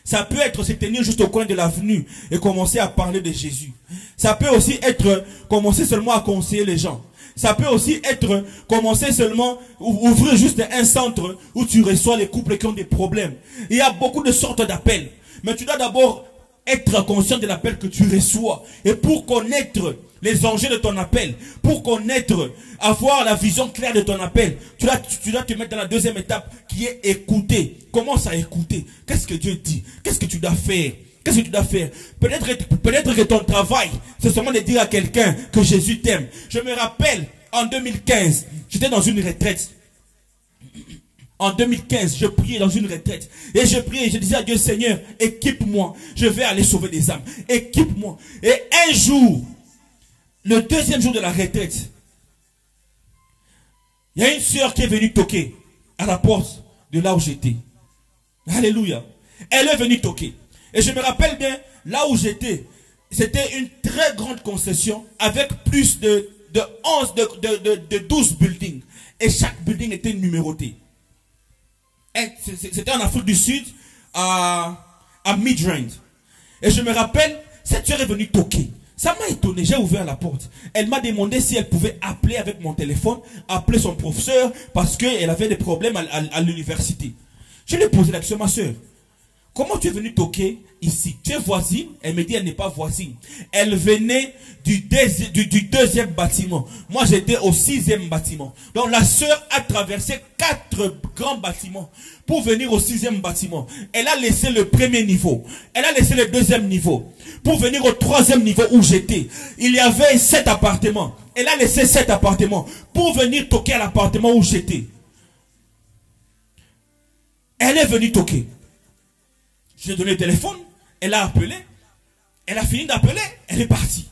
Ça peut être se tenir juste au coin de l'avenue et commencer à parler de Jésus. Ça peut aussi être commencer seulement à conseiller les gens. Ça peut aussi être commencer seulement, ouvrir juste un centre où tu reçois les couples qui ont des problèmes. Il y a beaucoup de sortes d'appels. Mais tu dois d'abord être conscient de l'appel que tu reçois. Et pour connaître les enjeux de ton appel, pour connaître, avoir la vision claire de ton appel, tu dois te mettre dans la deuxième étape qui est écouter. Commence à écouter. Qu'est-ce que Dieu dit? Qu'est-ce que tu dois faire? Qu'est-ce que tu dois faire? Peut-être que ton travail, c'est seulement de dire à quelqu'un que Jésus t'aime. Je me rappelle, en 2015, j'étais dans une retraite. En 2015, je priais dans une retraite. Et je priais, je disais à Dieu, Seigneur, équipe-moi. Je vais aller sauver des âmes. Équipe-moi. Et un jour, le deuxième jour de la retraite, il y a une sœur qui est venue toquer à la porte de là où j'étais. Alléluia. Elle est venue toquer. Et je me rappelle bien, là où j'étais, c'était une très grande concession avec plus de 12 buildings. Et chaque building était numéroté. C'était en Afrique du Sud, à Midrand. Et je me rappelle, cette soeur est venue toquer. Ça m'a étonné, j'ai ouvert la porte. Elle m'a demandé si elle pouvait appeler avec mon téléphone, appeler son professeur, parce qu'elle avait des problèmes à l'université. Je lui ai posé la question, ma soeur, comment tu es venue toquer ici? Tu es voisine? Elle me dit, elle n'est pas voisine. Elle venait du deuxième bâtiment. Moi, j'étais au 6e bâtiment. Donc, la sœur a traversé 4 grands bâtiments pour venir au 6e bâtiment. Elle a laissé le premier niveau. Elle a laissé le deuxième niveau pour venir au 3e niveau où j'étais. Il y avait 7 appartements. Elle a laissé 7 appartements pour venir toquer à l'appartement où j'étais. Elle est venue toquer. Je lui ai donné le téléphone, elle a appelé, elle a fini d'appeler, elle est partie.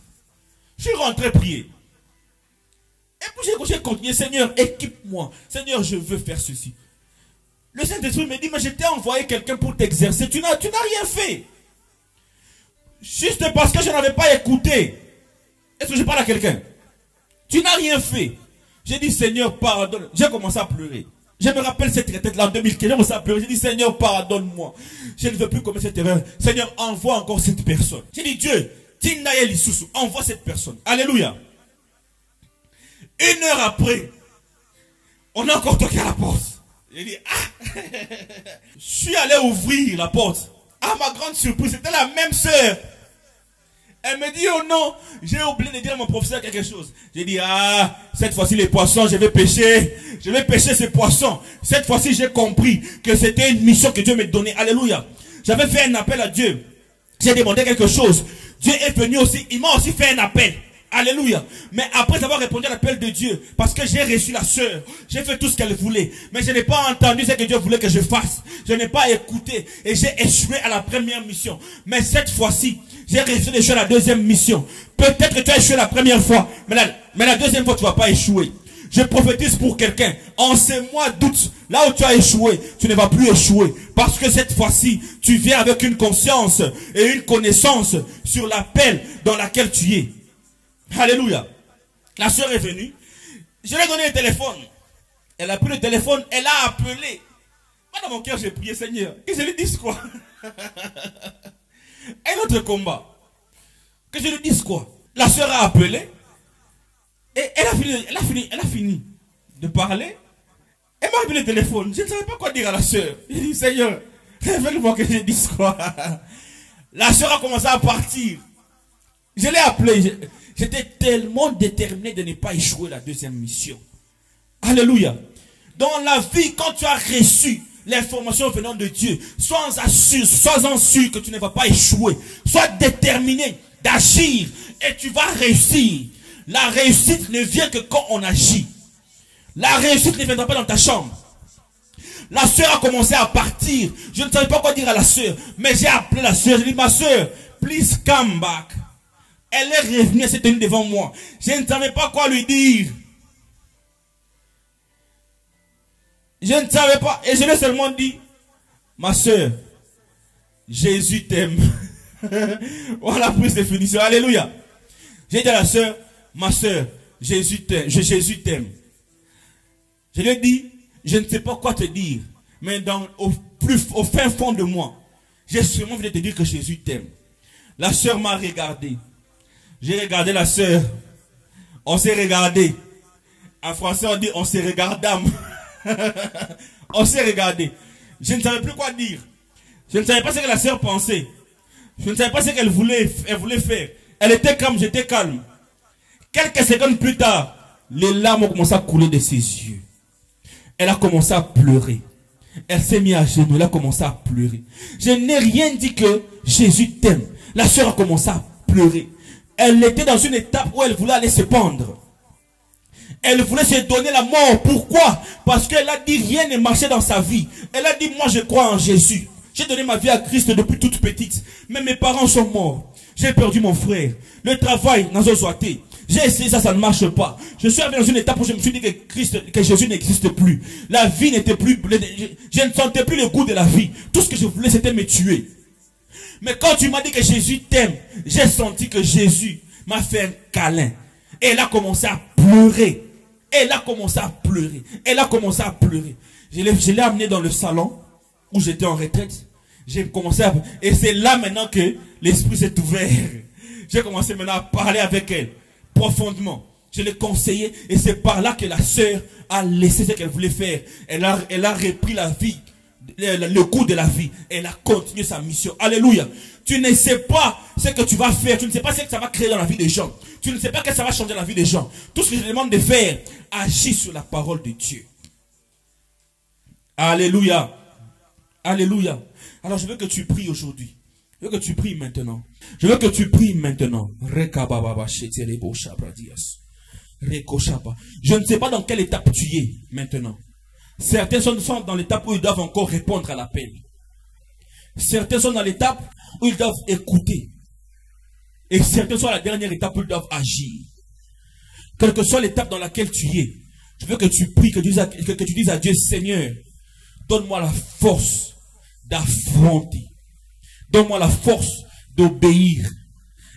Je suis rentré prier. Et puis j'ai continué, Seigneur, équipe-moi. Seigneur, je veux faire ceci. Le Saint-Esprit me dit, mais je t'ai envoyé quelqu'un pour t'exercer. Tu n'as rien fait. Juste parce que je n'avais pas écouté. Est-ce que je parle à quelqu'un? Tu n'as rien fait. J'ai dit, Seigneur, pardonne. J'ai commencé à pleurer. Je me rappelle cette retraite-là en 2015, j'ai commencé à pleurer. J'ai dit, Seigneur, pardonne-moi. Je ne veux plus commettre cette erreur. Seigneur, envoie encore cette personne. J'ai dit, Dieu, envoie cette personne. Alléluia. 1 heure après, on a encore toqué à la porte. J'ai dit, ah. Je suis allé ouvrir la porte. À ma grande surprise, c'était la même sœur. Elle me dit, oh non, j'ai oublié de dire à mon professeur quelque chose. J'ai dit, ah, cette fois-ci les poissons, je vais pêcher ces poissons. Cette fois-ci, j'ai compris que c'était une mission que Dieu me donnait. Alléluia. J'avais fait un appel à Dieu. J'ai demandé quelque chose. Dieu est venu aussi, il m'a aussi fait un appel. Alléluia. Mais après avoir répondu à l'appel de Dieu, parce que j'ai reçu la sœur, j'ai fait tout ce qu'elle voulait, mais je n'ai pas entendu ce que Dieu voulait que je fasse. Je n'ai pas écouté et j'ai échoué à la première mission. Mais cette fois-ci, j'ai réussi d'échouer à la deuxième mission. Peut-être que tu as échoué la première fois, mais la deuxième fois, tu ne vas pas échouer. Je prophétise pour quelqu'un. En ces mois d'août, là où tu as échoué, tu ne vas plus échouer. Parce que cette fois-ci, tu viens avec une conscience et une connaissance sur l'appel dans laquelle tu es. Alléluia. La soeur est venue. Je lui ai donné le téléphone. Elle a pris le téléphone. Elle a appelé. Moi, dans mon cœur, j'ai prié, Seigneur. Que je lui dise quoi? Un autre combat. Que je lui dise quoi? La soeur a appelé. Et elle a fini de parler. Elle m'a appelé le téléphone. Je ne savais pas quoi dire à la soeur. J'ai dit, Seigneur, révèle-moi que je dise quoi. La soeur a commencé à partir. Je l'ai appelé. J'étais tellement déterminé de ne pas échouer la deuxième mission. Alléluia. Dans la vie, quand tu as reçu l'information venant de Dieu, sois-en sûr que tu ne vas pas échouer. Sois déterminé d'agir et tu vas réussir. La réussite ne vient que quand on agit. La réussite ne viendra pas dans ta chambre. La sœur a commencé à partir. Je ne savais pas quoi dire à la sœur, mais j'ai appelé la sœur. J'ai dit, ma sœur, please come back. Elle est revenue, elle s'est tenue devant moi. Je ne savais pas quoi lui dire. Je ne savais pas. Et je lui ai seulement dit, ma soeur, Jésus t'aime. Voilà plus définition. Alléluia. J'ai dit à la soeur, ma soeur, Jésus t'aime. Jésus t'aime. Je lui ai dit, je ne sais pas quoi te dire. Mais au fin fond de moi, j'ai sûrement voulu te dire que Jésus t'aime. La soeur m'a regardé. J'ai regardé la sœur. On s'est regardé. En français, on dit on s'est regardé. On s'est regardé. Je ne savais plus quoi dire. Je ne savais pas ce que la sœur pensait. Je ne savais pas ce qu'elle voulait faire. Elle était calme, j'étais calme. Quelques secondes plus tard, les larmes ont commencé à couler de ses yeux. Elle a commencé à pleurer. Elle s'est mise à genoux, elle a commencé à pleurer. Je n'ai rien dit que Jésus t'aime. La sœur a commencé à pleurer. Elle était dans une étape où elle voulait aller se pendre. Elle voulait se donner la mort. Pourquoi? Parce qu'elle a dit rien ne marchait dans sa vie. Elle a dit, moi je crois en Jésus. J'ai donné ma vie à Christ depuis toute petite. Mais mes parents sont morts. J'ai perdu mon frère. Le travail n'a pas été. J'ai essayé ça, ça ne marche pas. Je suis arrivé dans une étape où je me suis dit que Jésus n'existe plus. La vie n'était plus, je ne sentais plus le goût de la vie. Tout ce que je voulais, c'était me tuer. Mais quand tu m'as dit que Jésus t'aime, j'ai senti que Jésus m'a fait un câlin. Et elle a commencé à pleurer. Elle a commencé à pleurer. Elle a commencé à pleurer. Je l'ai amenée dans le salon où j'étais en retraite. J'ai commencé à... Et c'est là maintenant que l'esprit s'est ouvert. J'ai commencé maintenant à parler avec elle profondément. Je l'ai conseillé et c'est par là que la sœur a laissé ce qu'elle voulait faire. Elle a repris la vie, le goût de la vie. Elle a continué sa mission. Alléluia. Tu ne sais pas ce que tu vas faire. Tu ne sais pas ce que ça va créer dans la vie des gens. Tu ne sais pas ce que ça va changer dans la vie des gens. Tout ce que je te demande de faire, agis sur la parole de Dieu. Alléluia. Alléluia. Alors je veux que tu pries aujourd'hui. Je veux que tu pries maintenant. Je veux que tu pries maintenant. Je ne sais pas dans quelle étape tu es maintenant. Certains sont dans l'étape où ils doivent encore répondre à l'appel. Certains sont dans l'étape où ils doivent écouter. Et certains sont à la dernière étape où ils doivent agir. Quelle que soit l'étape dans laquelle tu es, je veux que tu pries, que tu dises à Dieu, Seigneur, donne-moi la force d'affronter. Donne-moi la force d'obéir.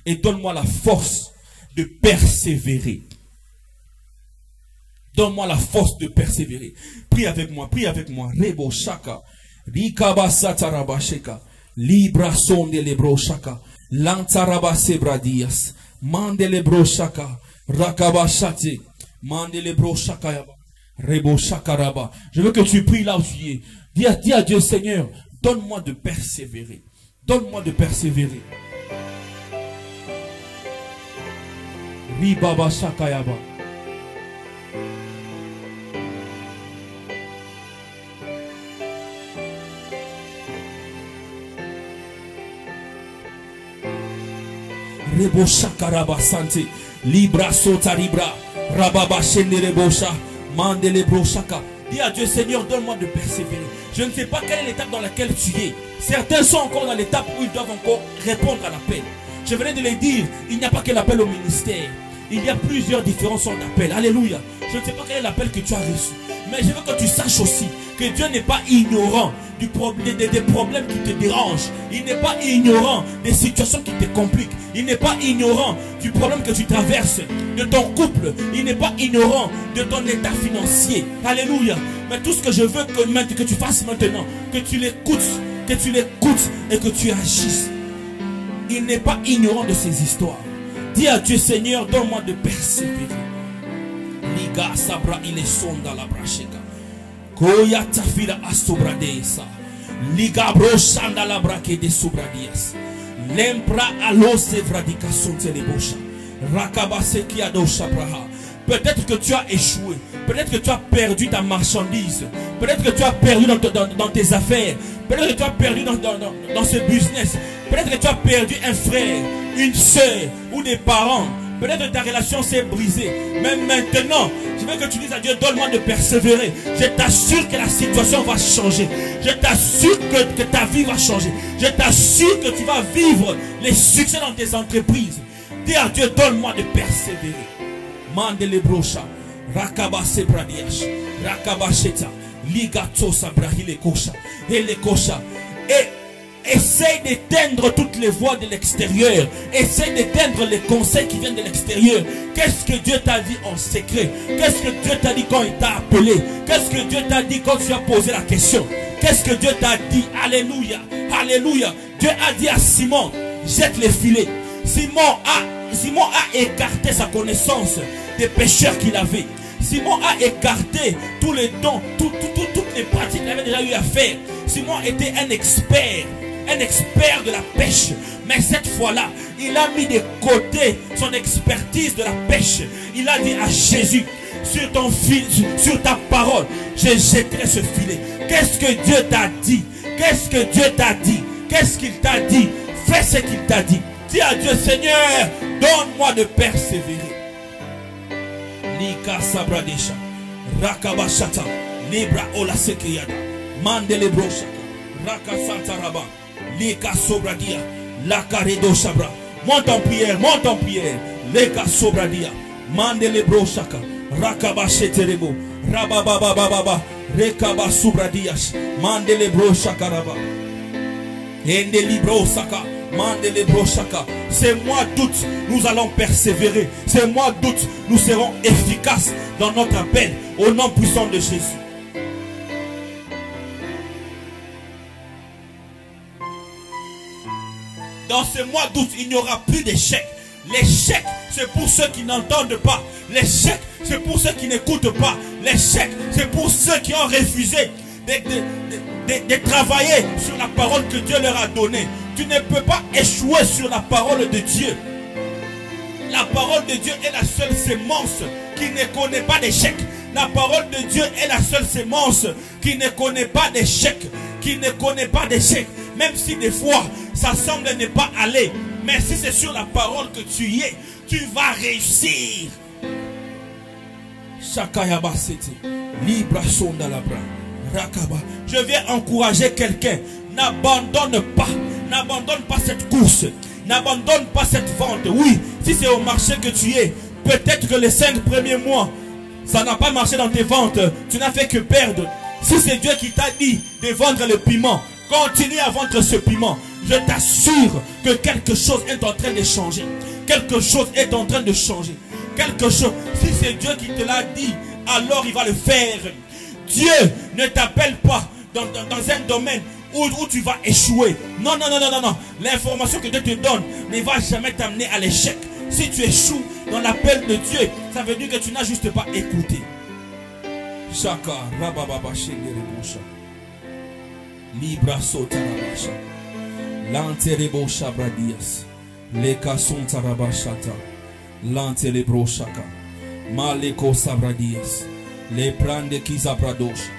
Et donne-moi la force de persévérer. Donne-moi la force de persévérer. Prie avec moi, prie avec moi. Rebo shaka. Rikaba sataraba sheka. Libra sonde lebro shaka. Lantaraba sebradias. Mande lebro shaka. Rakaba shate. Mande lebro shaka yaba. Rebo shaka raba. Je veux que tu pries là où tu es. Dis à Dieu, Seigneur, donne-moi de persévérer. Donne-moi de persévérer. Ribaba shakayaba. Rebo shakaraba sante. Libra sota libra. Rababa shende rebosha. Mande lebro shaka. Dis à Dieu, Seigneur, donne-moi de persévérer. Je ne sais pas quelle est l'étape dans laquelle tu es. Certains sont encore dans l'étape où ils doivent encore répondre à l'appel. Je venais de le dire, il n'y a pas que l'appel au ministère. Il y a plusieurs différents sortes d'appels. Alléluia. Je ne sais pas quel est l'appel que tu as reçu. Mais je veux que tu saches aussi que Dieu n'est pas ignorant des problèmes qui te dérangent. Il n'est pas ignorant des situations qui te compliquent. Il n'est pas ignorant du problème que tu traverses, de ton couple. Il n'est pas ignorant de ton état financier. Alléluia. Mais tout ce que je veux que tu fasses maintenant, que tu l'écoutes et que tu agisses. Il n'est pas ignorant de ces histoires. Dis à Dieu, Seigneur, donne-moi de persévérer. Liga sabra il est son dans la bracheka. Koya tafila asobradesa. Liga brochanda la braque de sobradias. Lempra alo sevradika sonte le bosha. Rakabase ki adosha braha. Peut-être que tu as échoué. Peut-être que tu as perdu ta marchandise. Peut-être que tu as perdu dans tes affaires. Peut-être que tu as perdu dans ce business. Peut-être que tu as perdu un frère, une soeur ou des parents. Peut-être que ta relation s'est brisée. Mais maintenant, je veux que tu dises à Dieu, donne-moi de persévérer. Je t'assure que la situation va changer. Je t'assure que ta vie va changer. Je t'assure que tu vas vivre les succès dans tes entreprises. Dis à Dieu, donne-moi de persévérer. Mande le brocha. Rakaba sebradiash. Rakaba sheta. Ligato sabrahile kosha. Et les kosha. Et essaye d'éteindre toutes les voix de l'extérieur. Essaye d'éteindre les conseils qui viennent de l'extérieur. Qu'est-ce que Dieu t'a dit en secret? Qu'est-ce que Dieu t'a dit quand il t'a appelé? Qu'est-ce que Dieu t'a dit quand tu as posé la question? Qu'est-ce que Dieu t'a dit? Alléluia. Alléluia. Dieu a dit à Simon, jette les filets. Simon a écarté sa connaissance des pécheurs qu'il avait. Simon a écarté tous les dons, toutes les pratiques qu'il avait déjà eu à faire. Simon était un expert de la pêche. Mais cette fois-là, il a mis de côté son expertise de la pêche. Il a dit à Jésus, sur ton fil, sur ta parole, je jetterai ce filet. Qu'est-ce que Dieu t'a dit? Qu'est-ce que Dieu t'a dit? Qu'est-ce qu'il t'a dit? Fais ce qu'il t'a dit. Dis à Dieu, Seigneur, donne-moi de persévérer. Nika sabradesha, rakabashata, libra ola sekeyada, mandele broshaka, rakasantaraba, lika sobradia, lakaredo sabra. Monte en prière, monte en prière. Leka sobradia, mandele broshaka, rakabasheterebo, rabababababa, rekaba sobradias, mandele broshaka raba, ende libro saka. Ces mois d'août, nous allons persévérer. Ces mois d'août, nous serons efficaces dans notre appel au nom puissant de Jésus. Dans ce mois d'août, il n'y aura plus d'échecs. L'échec, c'est pour ceux qui n'entendent pas. L'échec, c'est pour ceux qui n'écoutent pas. L'échec, c'est pour ceux qui ont refusé de travailler sur la parole que Dieu leur a donnée. Tu ne peux pas échouer sur la parole de Dieu. La parole de Dieu est la seule sémence qui ne connaît pas d'échec. La parole de Dieu est la seule sémence qui ne connaît pas d'échec. Qui ne connaît pas d'échec. Même si des fois, ça semble ne pas aller. Mais si c'est sur la parole que tu y es, tu vas réussir. Shakayaba sete. Libra sonda labra. Rakaba. Je viens encourager quelqu'un. N'abandonne pas. N'abandonne pas cette course. N'abandonne pas cette vente. Oui, si c'est au marché que tu es, peut-être que les 5 premiers mois, ça n'a pas marché dans tes ventes. Tu n'as fait que perdre. Si c'est Dieu qui t'a dit de vendre le piment, continue à vendre ce piment. Je t'assure que quelque chose est en train de changer. Quelque chose est en train de changer. Quelque chose. Si c'est Dieu qui te l'a dit, alors il va le faire. Dieu ne t'appelle pas dans un domaine où tu vas échouer. Non, non, non, non, non, non. L'information que Dieu te donne ne va jamais t'amener à l'échec. Si tu échoues dans l'appel de Dieu, ça veut dire que tu n'as juste pas écouté. Shaka, rabababa, shenderebosha. Libra sotarabasha. Lanterebo shabradias. Leka sontarabashata. Lantelebro shaka. Maleko sabradias. Le prande kizabradosh.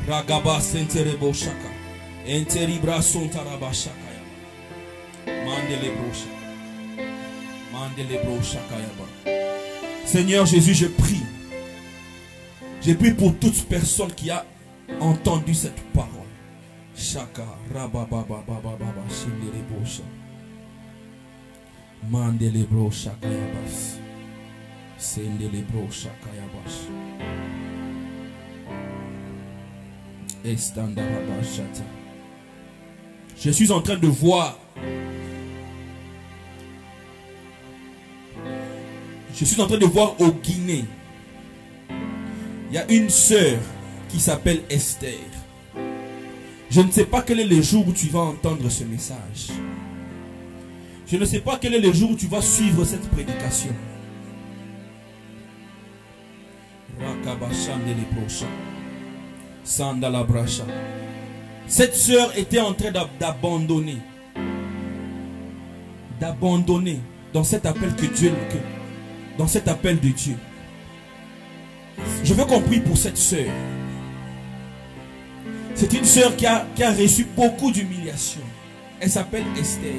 Ragaba senterebo shaka. Interibra sontaraba shakaya. Mandele brocha. Mandele brocha kayaba. Seigneur Jésus, je prie. Je prie pour toute personne qui a entendu cette parole. Shaka rabababa baba shindele brocha. Mandele brocha kayabas. Sendele brocha kayabas. Estandarabashata. Je suis en train de voir. Je suis en train de voir au Guinée. Il y a une sœur qui s'appelle Esther. Je ne sais pas quel est le jour où tu vas entendre ce message. Je ne sais pas quel est le jour où tu vas suivre cette prédication. Rakabashan de l'éprocha. Sandalabracha. Cette sœur était en train d'abandonner. D'abandonner dans cet appel que Dieu, dans cet appel de Dieu. Je veux qu'on prie pour cette sœur. C'est une sœur qui a reçu beaucoup d'humiliation. Elle s'appelle Esther.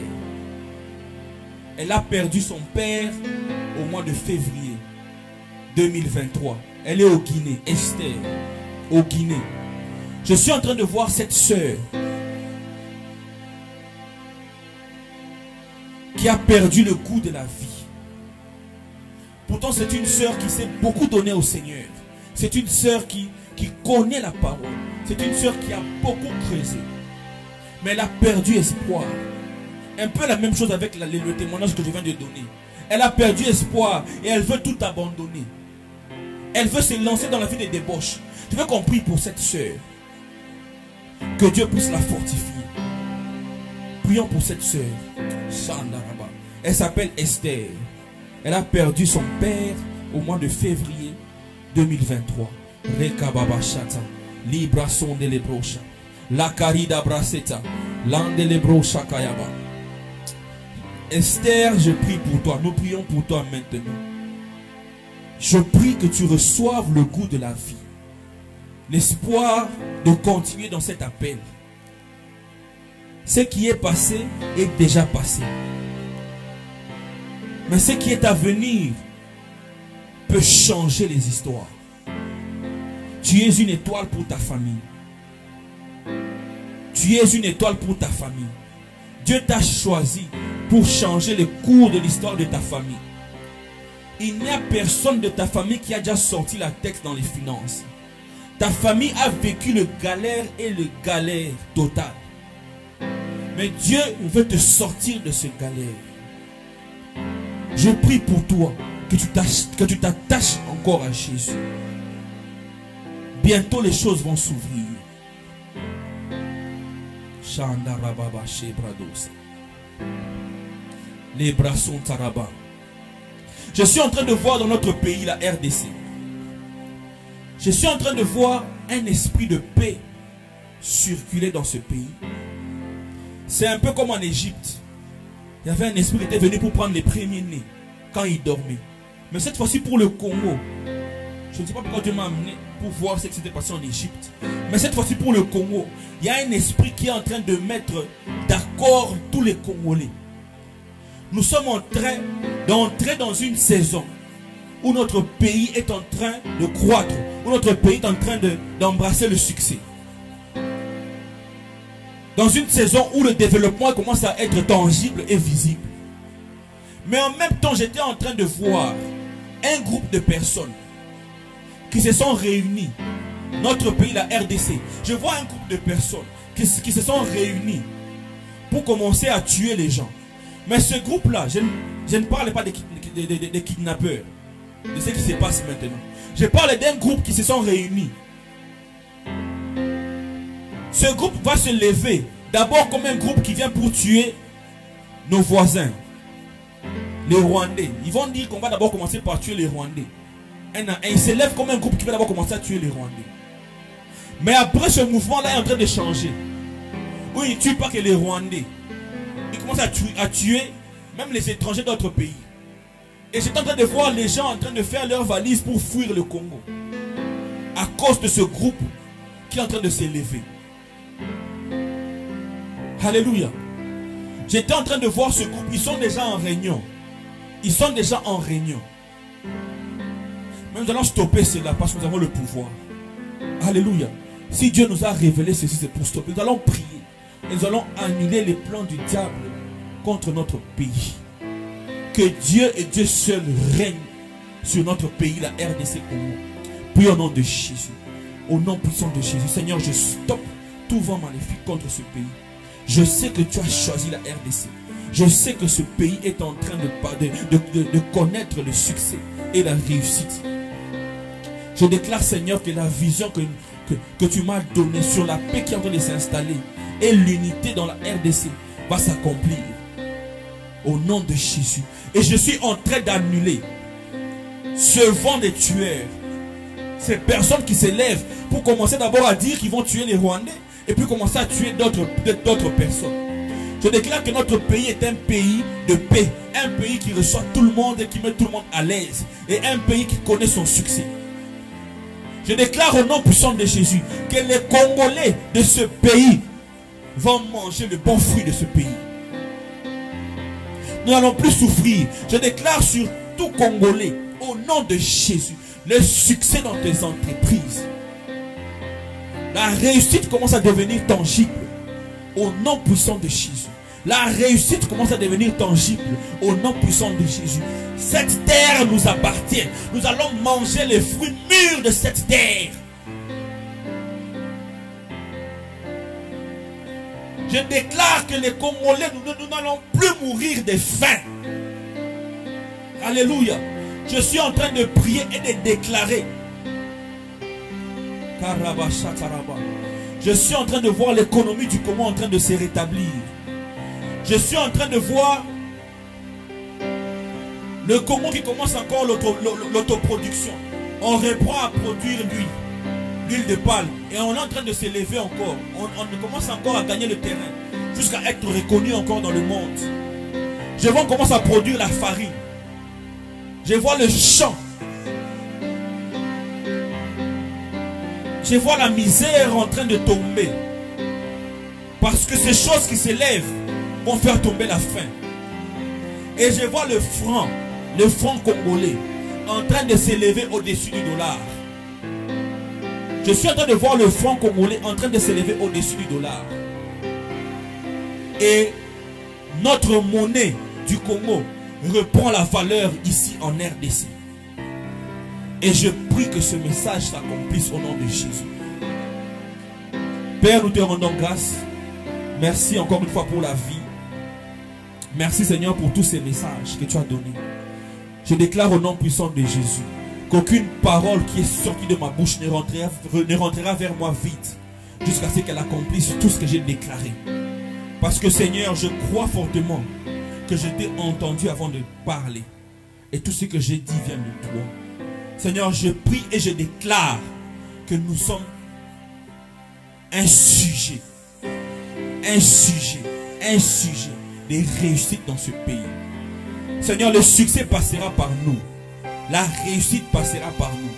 Elle a perdu son père au mois de février 2023. Elle est au Guinée. Esther, au Guinée. Je suis en train de voir cette sœur qui a perdu le goût de la vie. Pourtant, c'est une sœur qui s'est beaucoup donnée au Seigneur. C'est une sœur qui connaît la parole. C'est une sœur qui a beaucoup creusé. Mais elle a perdu espoir. Un peu la même chose avec le témoignage que je viens de donner. Elle a perdu espoir et elle veut tout abandonner. Elle veut se lancer dans la vie de débauche. Je veux qu'on prie pour cette sœur. Que Dieu puisse la fortifier. Prions pour cette sœur. Elle s'appelle Esther. Elle a perdu son père au mois de février 2023. Rekababa Shata. Libra son de lebrocha. La carida braceta. Lande lebrocha kayaba. Esther, je prie pour toi. Nous prions pour toi maintenant. Je prie que tu reçoives le goût de la vie. L'espoir de continuer dans cet appel. Ce qui est passé est déjà passé. Mais ce qui est à venir peut changer les histoires. Tu es une étoile pour ta famille. Tu es une étoile pour ta famille. Dieu t'a choisi pour changer le cours de l'histoire de ta famille. Il n'y a personne de ta famille qui a déjà sorti la tête dans les finances. Ta famille a vécu le galère et le galère total. Mais Dieu veut te sortir de ce galère. Je prie pour toi que tu t'attaches encore à Jésus. Bientôt les choses vont s'ouvrir. Les bras sont taraba. Je suis en train de voir dans notre pays, la RDC. Je suis en train de voir un esprit de paix circuler dans ce pays. C'est un peu comme en Égypte. Il y avait un esprit qui était venu pour prendre les premiers-nés quand ils dormaient. Mais cette fois-ci pour le Congo. Je ne sais pas pourquoi Dieu m'a amené pour voir ce qui s'était passé en Égypte. Mais cette fois-ci pour le Congo, il y a un esprit qui est en train de mettre d'accord tous les Congolais. Nous sommes en train d'entrer dans une saison où notre pays est en train de croître, où notre pays est en train d'embrasser le succès. Dans une saison où le développement commence à être tangible et visible. Mais en même temps, j'étais en train de voir un groupe de personnes qui se sont réunies. Notre pays, la RDC. Je vois un groupe de personnes qui se sont réunies pour commencer à tuer les gens. Mais ce groupe-là, je ne parle pas des kidnappeurs, de ce qui se passe maintenant. Je parle d'un groupe qui se sont réunis. Ce groupe va se lever d'abord comme un groupe qui vient pour tuer nos voisins, les Rwandais. Ils vont dire qu'on va d'abord commencer par tuer les Rwandais. Et ils se lèvent comme un groupe qui va d'abord commencer à tuer les Rwandais. Mais après, ce mouvement-là est en train de changer. Où ils ne tuent pas que les Rwandais. Ils commencent à tuer même les étrangers d'autres pays. Et j'étais en train de voir les gens en train de faire leurs valises pour fuir le Congo. À cause de ce groupe qui est en train de s'élever. Alléluia. J'étais en train de voir ce groupe. Ils sont déjà en réunion. Ils sont déjà en réunion. Mais nous allons stopper cela parce que nous avons le pouvoir. Alléluia. Si Dieu nous a révélé ceci, c'est pour stopper. Nous allons prier. Et nous allons annuler les plans du diable contre notre pays. Que Dieu et Dieu seul règne sur notre pays, la RDC Congo. Puis au nom de Jésus. Au nom puissant de Jésus. Seigneur, je stoppe tout vent maléfique contre ce pays. Je sais que tu as choisi la RDC. Je sais que ce pays est en train de connaître le succès et la réussite. Je déclare, Seigneur, que la vision que tu m'as donnée sur la paix qui est en train de s'installer et l'unité dans la RDC va s'accomplir. Au nom de Jésus. Et je suis en train d'annuler ce vent des tueurs. Ces personnes qui s'élèvent pour commencer d'abord à dire qu'ils vont tuer les Rwandais et puis commencer à tuer d'autres personnes. Je déclare que notre pays est un pays de paix. Un pays qui reçoit tout le monde et qui met tout le monde à l'aise. Et un pays qui connaît son succès. Je déclare au nom puissant de Jésus que les Congolais de ce pays vont manger le bon fruit de ce pays. Nous n'allons plus souffrir. Je déclare sur tout Congolais, au nom de Jésus, le succès dans tes entreprises. La réussite commence à devenir tangible. Au nom puissant de Jésus. La réussite commence à devenir tangible. Au nom puissant de Jésus. Cette terre nous appartient. Nous allons manger les fruits mûrs de cette terre. Je déclare que les Congolais, nous n'allons plus mourir de faim. Alléluia. Je suis en train de prier et de déclarer. Je suis en train de voir l'économie du Congo en train de se rétablir. Je suis en train de voir le Congo qui commence encore l'autoproduction. On reprend à produire l'huile de palme. Et on est en train de s'élever encore. On commence encore à gagner le terrain. Jusqu'à être reconnu encore dans le monde. Je vois qu'on commence à produire la farine. Je vois le champ Je vois la misère en train de tomber. Parce que ces choses qui s'élèvent vont faire tomber la faim. Et je vois le franc congolais, en train de s'élever au-dessus du dollar. Je suis en train de voir le franc congolais en train de s'élever au-dessus du dollar. Et notre monnaie du Congo reprend la valeur ici en RDC. Et je prie que ce message s'accomplisse au nom de Jésus. Père, nous te rendons grâce. Merci encore une fois pour la vie. Merci Seigneur pour tous ces messages que tu as donnés. Je déclare au nom puissant de Jésus qu'aucune parole qui est sortie de ma bouche ne rentrera vers moi vite jusqu'à ce qu'elle accomplisse tout ce que j'ai déclaré. Parce que Seigneur, je crois fortement que je t'ai entendu avant de parler. Et tout ce que j'ai dit vient de toi. Seigneur, je prie et je déclare que nous sommes un sujet de réussite dans ce pays. Seigneur, le succès passera par nous. La réussite passera par nous.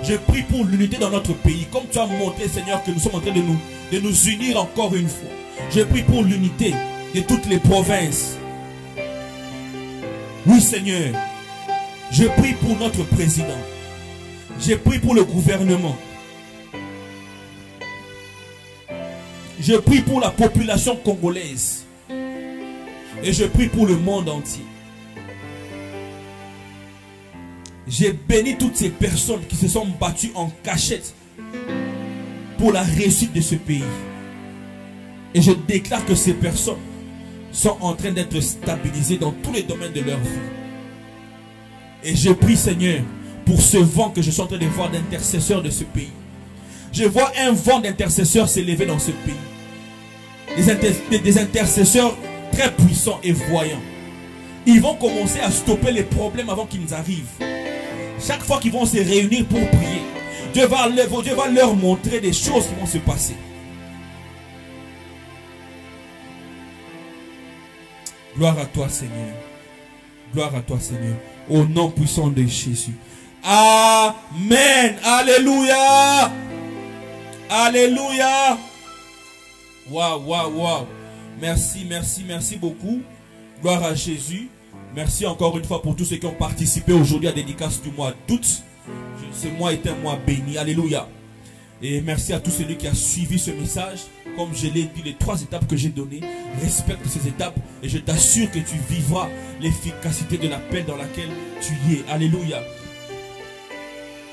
Je prie pour l'unité dans notre pays. Comme tu as montré, Seigneur, que nous sommes en train de nous unir encore une fois. Je prie pour l'unité de toutes les provinces. Oui, Seigneur. Je prie pour notre président. Je prie pour le gouvernement. Je prie pour la population congolaise. Et je prie pour le monde entier. J'ai béni toutes ces personnes qui se sont battues en cachette pour la réussite de ce pays. Et je déclare que ces personnes sont en train d'être stabilisées dans tous les domaines de leur vie. Et je prie, Seigneur, pour ce vent que je suis en train de voir d'intercesseurs de ce pays. Je vois un vent d'intercesseurs s'élever dans ce pays. Des intercesseurs très puissants et voyants. Ils vont commencer à stopper les problèmes avant qu'ils arrivent. Chaque fois qu'ils vont se réunir pour prier, Dieu va leur montrer des choses qui vont se passer. Gloire à toi, Seigneur. Gloire à toi, Seigneur. Au nom puissant de Jésus. Amen. Alléluia. Alléluia. Waouh, waouh, waouh. Merci, merci, merci beaucoup. Gloire à Jésus. Merci encore une fois pour tous ceux qui ont participé aujourd'hui à la dédicace du mois d'août. Ce mois est un mois béni. Alléluia. Et merci à tous celui qui a suivi ce message. Comme je l'ai dit, les 3 étapes que j'ai données, respecte ces étapes et je t'assure que tu vivras l'efficacité de l'appel dans laquelle tu y es. Alléluia.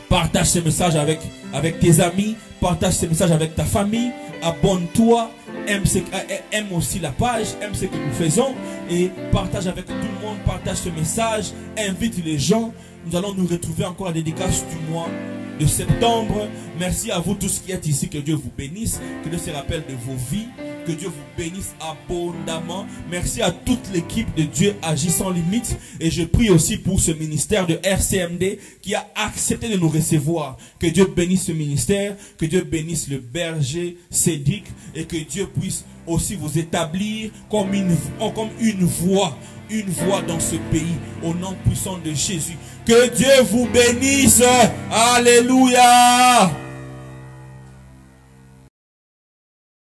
Partage ce message avec tes amis, partage ce message avec ta famille, abonne-toi, aime aussi la page, aime ce que nous faisons et partage avec tout le monde, partage ce message, invite les gens. Nous allons nous retrouver encore à la dédicace du mois de septembre. Merci à vous tous qui êtes ici, que Dieu vous bénisse, que Dieu se rappelle de vos vies, que Dieu vous bénisse abondamment. Merci à toute l'équipe de Dieu Agit sans limite et je prie aussi pour ce ministère de RCMD qui a accepté de nous recevoir. Que Dieu bénisse ce ministère, que Dieu bénisse le berger Cédric et que Dieu puisse aussi vous établir comme une voix dans ce pays au nom puissant de Jésus. Que Dieu vous bénisse. Alléluia.